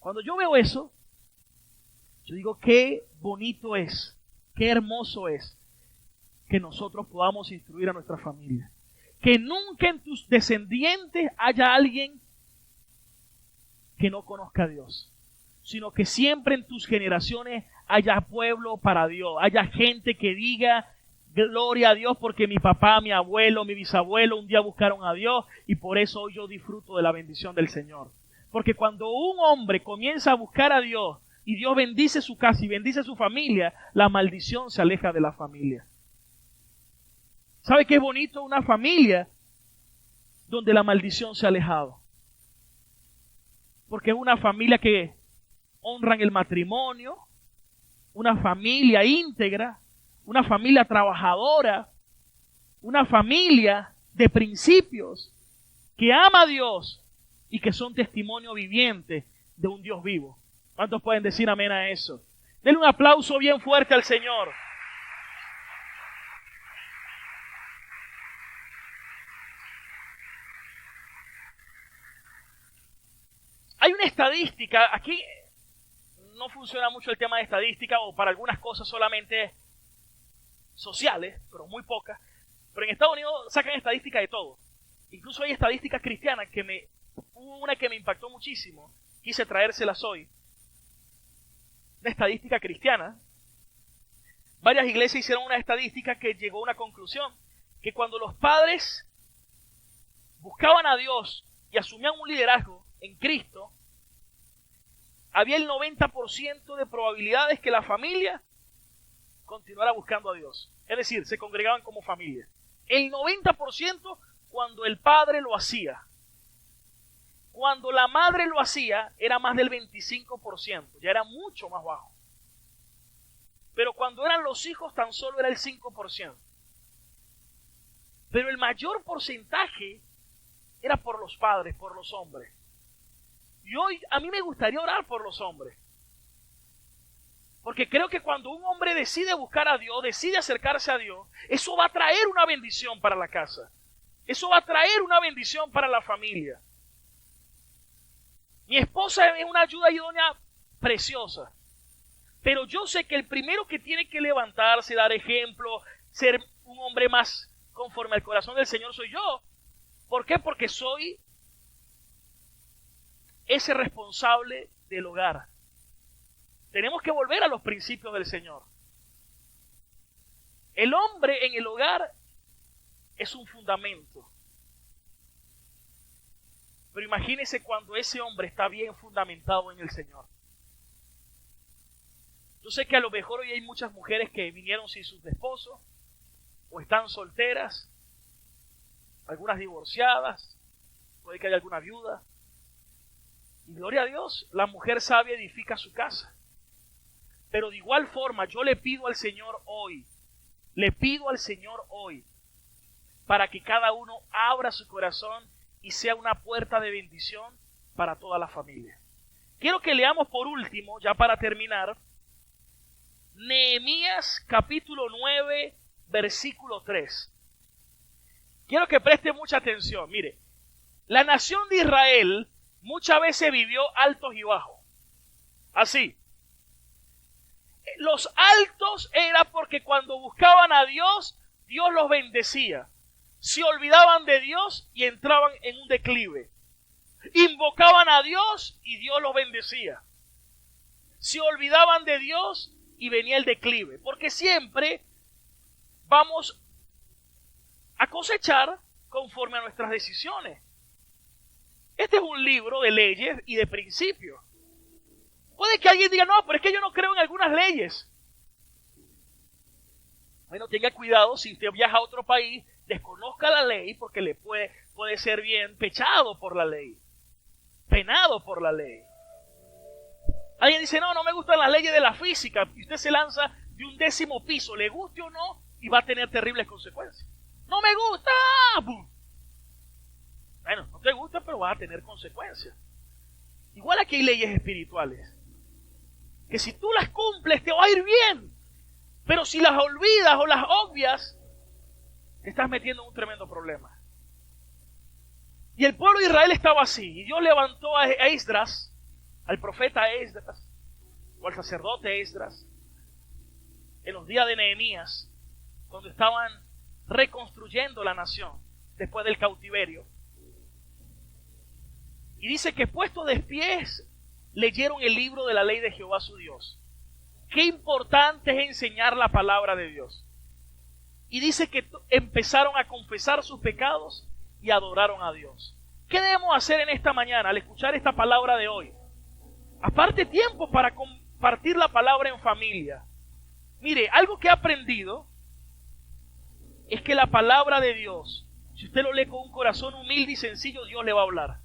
Cuando yo veo eso, yo digo, qué bonito es, qué hermoso es que nosotros podamos instruir a nuestra familia. Que nunca en tus descendientes haya alguien que no conozca a Dios, sino que siempre en tus generaciones haya pueblo para Dios, haya gente que diga, gloria a Dios porque mi papá, mi abuelo, mi bisabuelo un día buscaron a Dios y por eso hoy yo disfruto de la bendición del Señor. Porque cuando un hombre comienza a buscar a Dios y Dios bendice su casa y bendice su familia, la maldición se aleja de la familia. ¿Sabe qué es bonito? Una familia donde la maldición se ha alejado. Porque es una familia que honran el matrimonio, una familia íntegra, una familia trabajadora, una familia de principios que ama a Dios y que son testimonio viviente de un Dios vivo. ¿Cuántos pueden decir amén a eso? Denle un aplauso bien fuerte al Señor. Hay una estadística, aquí no funciona mucho el tema de estadística o para algunas cosas solamente sociales, pero muy pocas. Pero en Estados Unidos sacan estadísticas de todo. Incluso hay estadísticas cristianas hubo una que me impactó muchísimo. Quise traérselas hoy. Una estadística cristiana. Varias iglesias hicieron una estadística que llegó a una conclusión. Que cuando los padres buscaban a Dios y asumían un liderazgo en Cristo, había el 90% de probabilidades que la familia continuara buscando a Dios. Es decir, se congregaban como familia. El 90% cuando el padre lo hacía. Cuando la madre lo hacía, era más del 25%. Ya era mucho más bajo. Pero cuando eran los hijos, tan solo era el 5%. Pero el mayor porcentaje era por los padres, por los hombres. Y hoy a mí me gustaría orar por los hombres. Porque creo que cuando un hombre decide buscar a Dios, decide acercarse a Dios, eso va a traer una bendición para la casa. Eso va a traer una bendición para la familia. Mi esposa es una ayuda idónea preciosa. Pero yo sé que el primero que tiene que levantarse, dar ejemplo, ser un hombre más conforme al corazón del Señor soy yo. ¿Por qué? Porque soy ese responsable del hogar. Tenemos que volver a los principios del Señor. El hombre en el hogar es un fundamento. Pero imagínese cuando ese hombre está bien fundamentado en el Señor. Yo sé que a lo mejor hoy hay muchas mujeres que vinieron sin sus esposos, o están solteras, algunas divorciadas, puede que haya alguna viuda. Y gloria a Dios, la mujer sabia edifica su casa. Pero de igual forma yo le pido al Señor hoy, para que cada uno abra su corazón y sea una puerta de bendición para toda la familia. Quiero que leamos por último, ya para terminar, Nehemías capítulo 9, versículo 3. Quiero que preste mucha atención. Mire, la nación de Israel muchas veces vivió altos y bajos. Así. Los altos era porque cuando buscaban a Dios, Dios los bendecía. Se olvidaban de Dios y entraban en un declive. Invocaban a Dios y Dios los bendecía. Se olvidaban de Dios y venía el declive. Porque siempre vamos a cosechar conforme a nuestras decisiones. Este es un libro de leyes y de principios. Puede que alguien diga, no, pero es que yo no creo en algunas leyes. Bueno, tenga cuidado si usted viaja a otro país, desconozca la ley porque le puede ser bien pechado por la ley, penado por la ley. Alguien dice, no me gustan las leyes de la física, y usted se lanza de un 10º piso, le guste o no, y va a tener terribles consecuencias. ¡No me gusta! ¡Bum! Bueno, no te gusta, pero vas a tener consecuencias. Igual aquí hay leyes espirituales, que si tú las cumples te va a ir bien, pero si las olvidas o las obvias, te estás metiendo en un tremendo problema. Y el pueblo de Israel estaba así, y Dios levantó a Esdras, al profeta Esdras, o al sacerdote Esdras, en los días de Nehemías, cuando estaban reconstruyendo la nación después del cautiverio. Y dice que puestos de pies leyeron el libro de la ley de Jehová su Dios. Qué importante es enseñar la palabra de Dios. Y dice que empezaron a confesar sus pecados y adoraron a Dios. ¿Qué debemos hacer en esta mañana al escuchar esta palabra de hoy? Aparte tiempo para compartir la palabra en familia. Mire, algo que he aprendido es que la palabra de Dios, si usted lo lee con un corazón humilde y sencillo, Dios le va a hablar.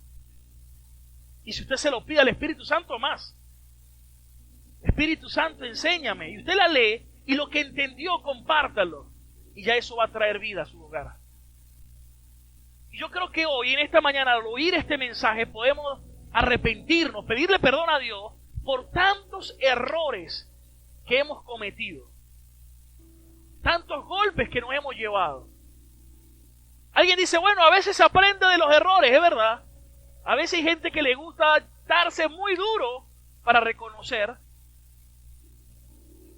Y si usted se lo pide al Espíritu Santo, más. Espíritu Santo, enséñame. Y usted la lee y lo que entendió, compártalo. Y ya eso va a traer vida a su hogar. Y yo creo que hoy, en esta mañana, al oír este mensaje, podemos arrepentirnos, pedirle perdón a Dios por tantos errores que hemos cometido. Tantos golpes que nos hemos llevado. Alguien dice, bueno, a veces se aprende de los errores, es verdad. A veces hay gente que le gusta darse muy duro para reconocer.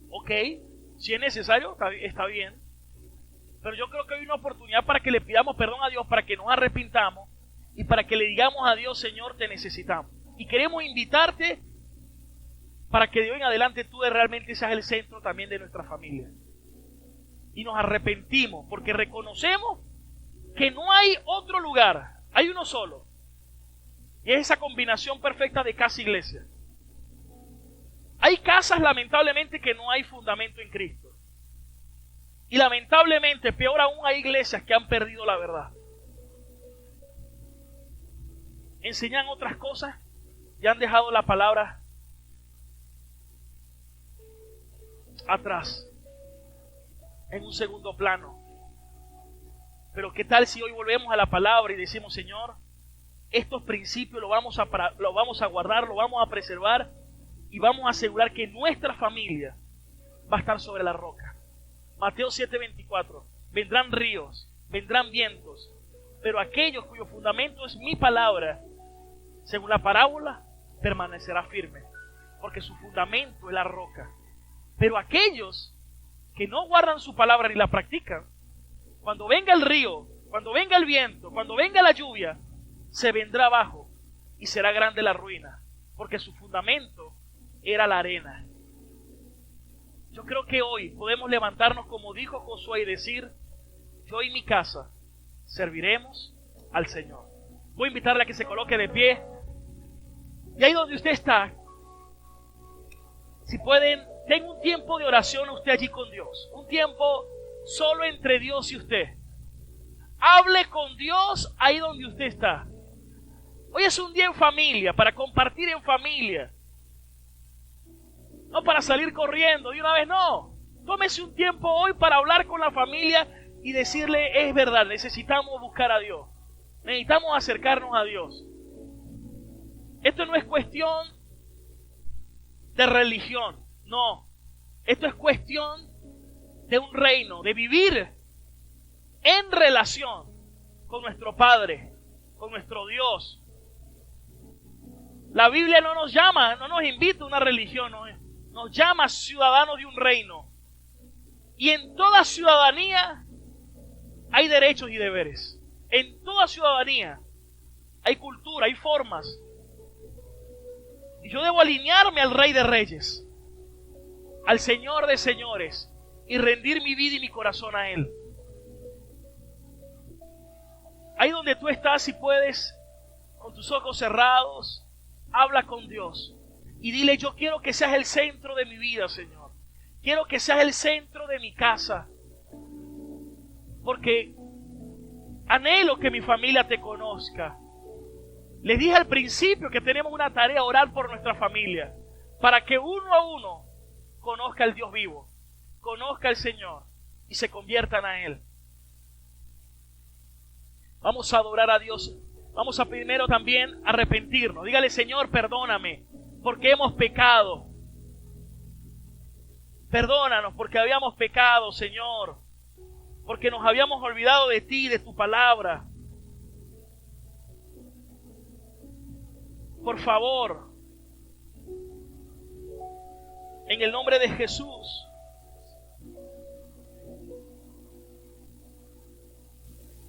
Ok, si es necesario, está bien. Pero yo creo que hay una oportunidad para que le pidamos perdón a Dios, para que nos arrepintamos y para que le digamos a Dios, Señor, te necesitamos. Y queremos invitarte para que de hoy en adelante tú realmente seas el centro también de nuestra familia. Y nos arrepentimos porque reconocemos que no hay otro lugar, hay uno solo. Y es esa combinación perfecta de casa e iglesia. Hay casas, lamentablemente, que no hay fundamento en Cristo. Y lamentablemente, peor aún, hay iglesias que han perdido la verdad. Enseñan otras cosas y han dejado la palabra atrás, en un segundo plano. Pero ¿qué tal si hoy volvemos a la palabra y decimos, Señor, estos principios los vamos a guardar, los vamos a preservar y vamos a asegurar que nuestra familia va a estar sobre la roca? Mateo 7:24, vendrán ríos, vendrán vientos, pero aquellos cuyo fundamento es mi palabra, según la parábola, permanecerá firme, porque su fundamento es la roca. Pero aquellos que no guardan su palabra ni la practican, cuando venga el río, cuando venga el viento, cuando venga la lluvia, se vendrá abajo y será grande la ruina, porque su fundamento era la arena. Yo creo que hoy podemos levantarnos como dijo Josué y decir, yo y mi casa serviremos al Señor. Voy a invitarle a que se coloque de pie. Y ahí donde usted está, si pueden, tenga un tiempo de oración usted allí con Dios. Un tiempo solo entre Dios y usted. Hable con Dios ahí donde usted está. Hoy es un día en familia, para compartir en familia. No para salir corriendo de una vez, no. Tómese un tiempo hoy para hablar con la familia y decirle, es verdad, necesitamos buscar a Dios. Necesitamos acercarnos a Dios. Esto no es cuestión de religión, no. Esto es cuestión de un reino, de vivir en relación con nuestro Padre, con nuestro Dios. La Biblia no nos llama, no nos invita a una religión, nos llama ciudadanos de un reino. Y en toda ciudadanía hay derechos y deberes. En toda ciudadanía hay cultura, hay formas. Y yo debo alinearme al Rey de Reyes, al Señor de Señores, y rendir mi vida y mi corazón a Él. Ahí donde tú estás, si puedes, con tus ojos cerrados, habla con Dios y dile: yo quiero que seas el centro de mi vida, Señor. Quiero que seas el centro de mi casa, porque anhelo que mi familia te conozca. Les dije al principio que tenemos una tarea: orar por nuestra familia, para que uno a uno conozca al Dios vivo, conozca al Señor y se conviertan a Él. Vamos a adorar a Dios. Vamos a primero también arrepentirnos. Dígale: Señor, perdóname porque hemos pecado. Perdónanos porque habíamos pecado, Señor, porque nos habíamos olvidado de ti, de tu palabra. Por favor, en el nombre de Jesús.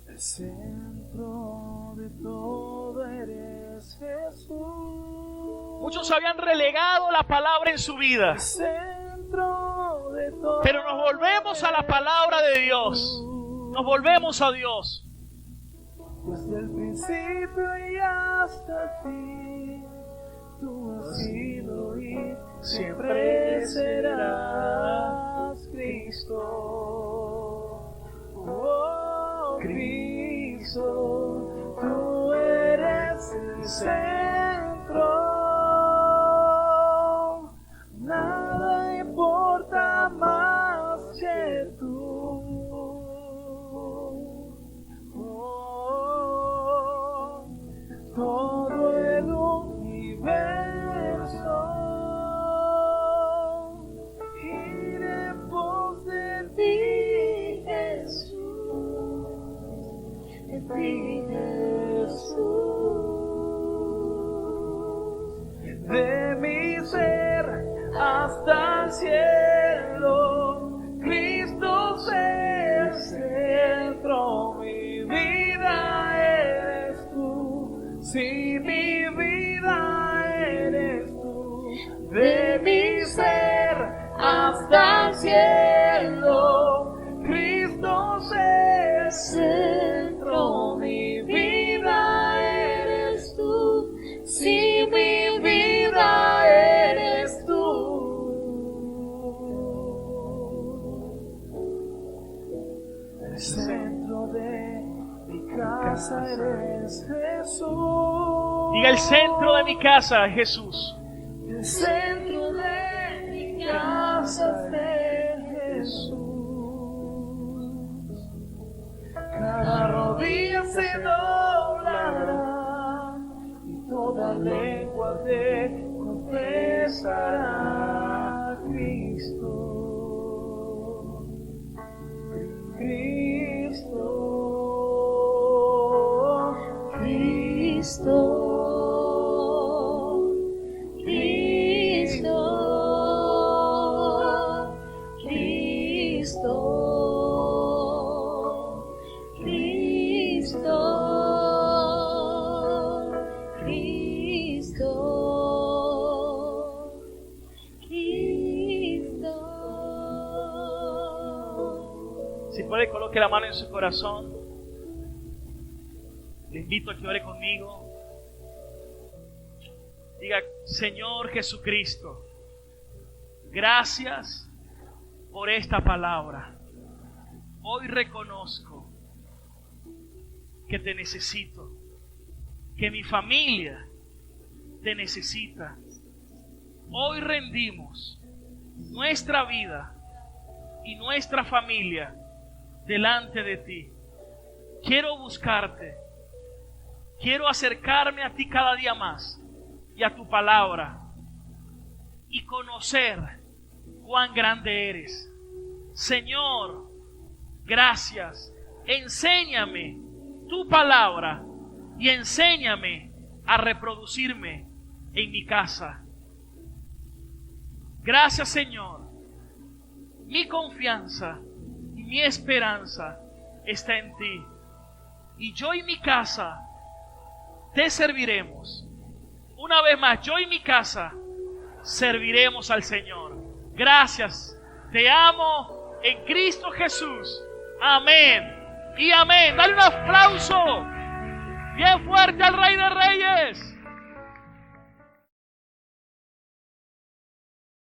El centro de todo eres Jesús. Muchos habían relegado la palabra en su vida, El centro de todo, pero nos volvemos a la palabra de Dios. Nos volvemos a Dios. desde el principio y hasta el fin. Tú has sido y siempre serás Cristo. Oh, Cristo, tú eres el centro. Nada importa más que tú. Oh, todo el universo gira en pos de ti, Jesús, de ti, Jesús, de mi ser hasta el cielo. Cristo es el centro, mi vida eres tú. Sí, mi vida eres tú. De mi ser hasta el cielo. Cristo es el centro, mi vida eres tú. Sí, mi vida eres tú. El centro de mi casa eres Jesús. Diga: el centro de mi casa es Jesús. El centro de mi casa es Jesús. Cada rodilla se doblará y toda lengua te confesará a Cristo. Cristo, Cristo, Cristo, Cristo, Cristo, Cristo, Cristo. Si puede, coloque la mano en su corazón. Le invito a que ore conmigo. Diga: Señor Jesucristo, gracias por esta palabra. Hoy reconozco que te necesito, que mi familia te necesita. Hoy rendimos nuestra vida y nuestra familia delante de ti. Quiero buscarte. Quiero acercarme a ti cada día más y a tu palabra y conocer cuán grande eres. Señor, gracias. Enséñame tu palabra y enséñame a reproducirme en mi casa. Gracias, Señor. Mi confianza y mi esperanza está en ti. Y yo y mi casa te serviremos. Una vez más, yo y mi casa serviremos al Señor. Gracias. Te amo en Cristo Jesús. Amén y amén. Dale un aplauso Bien fuerte al Rey de Reyes.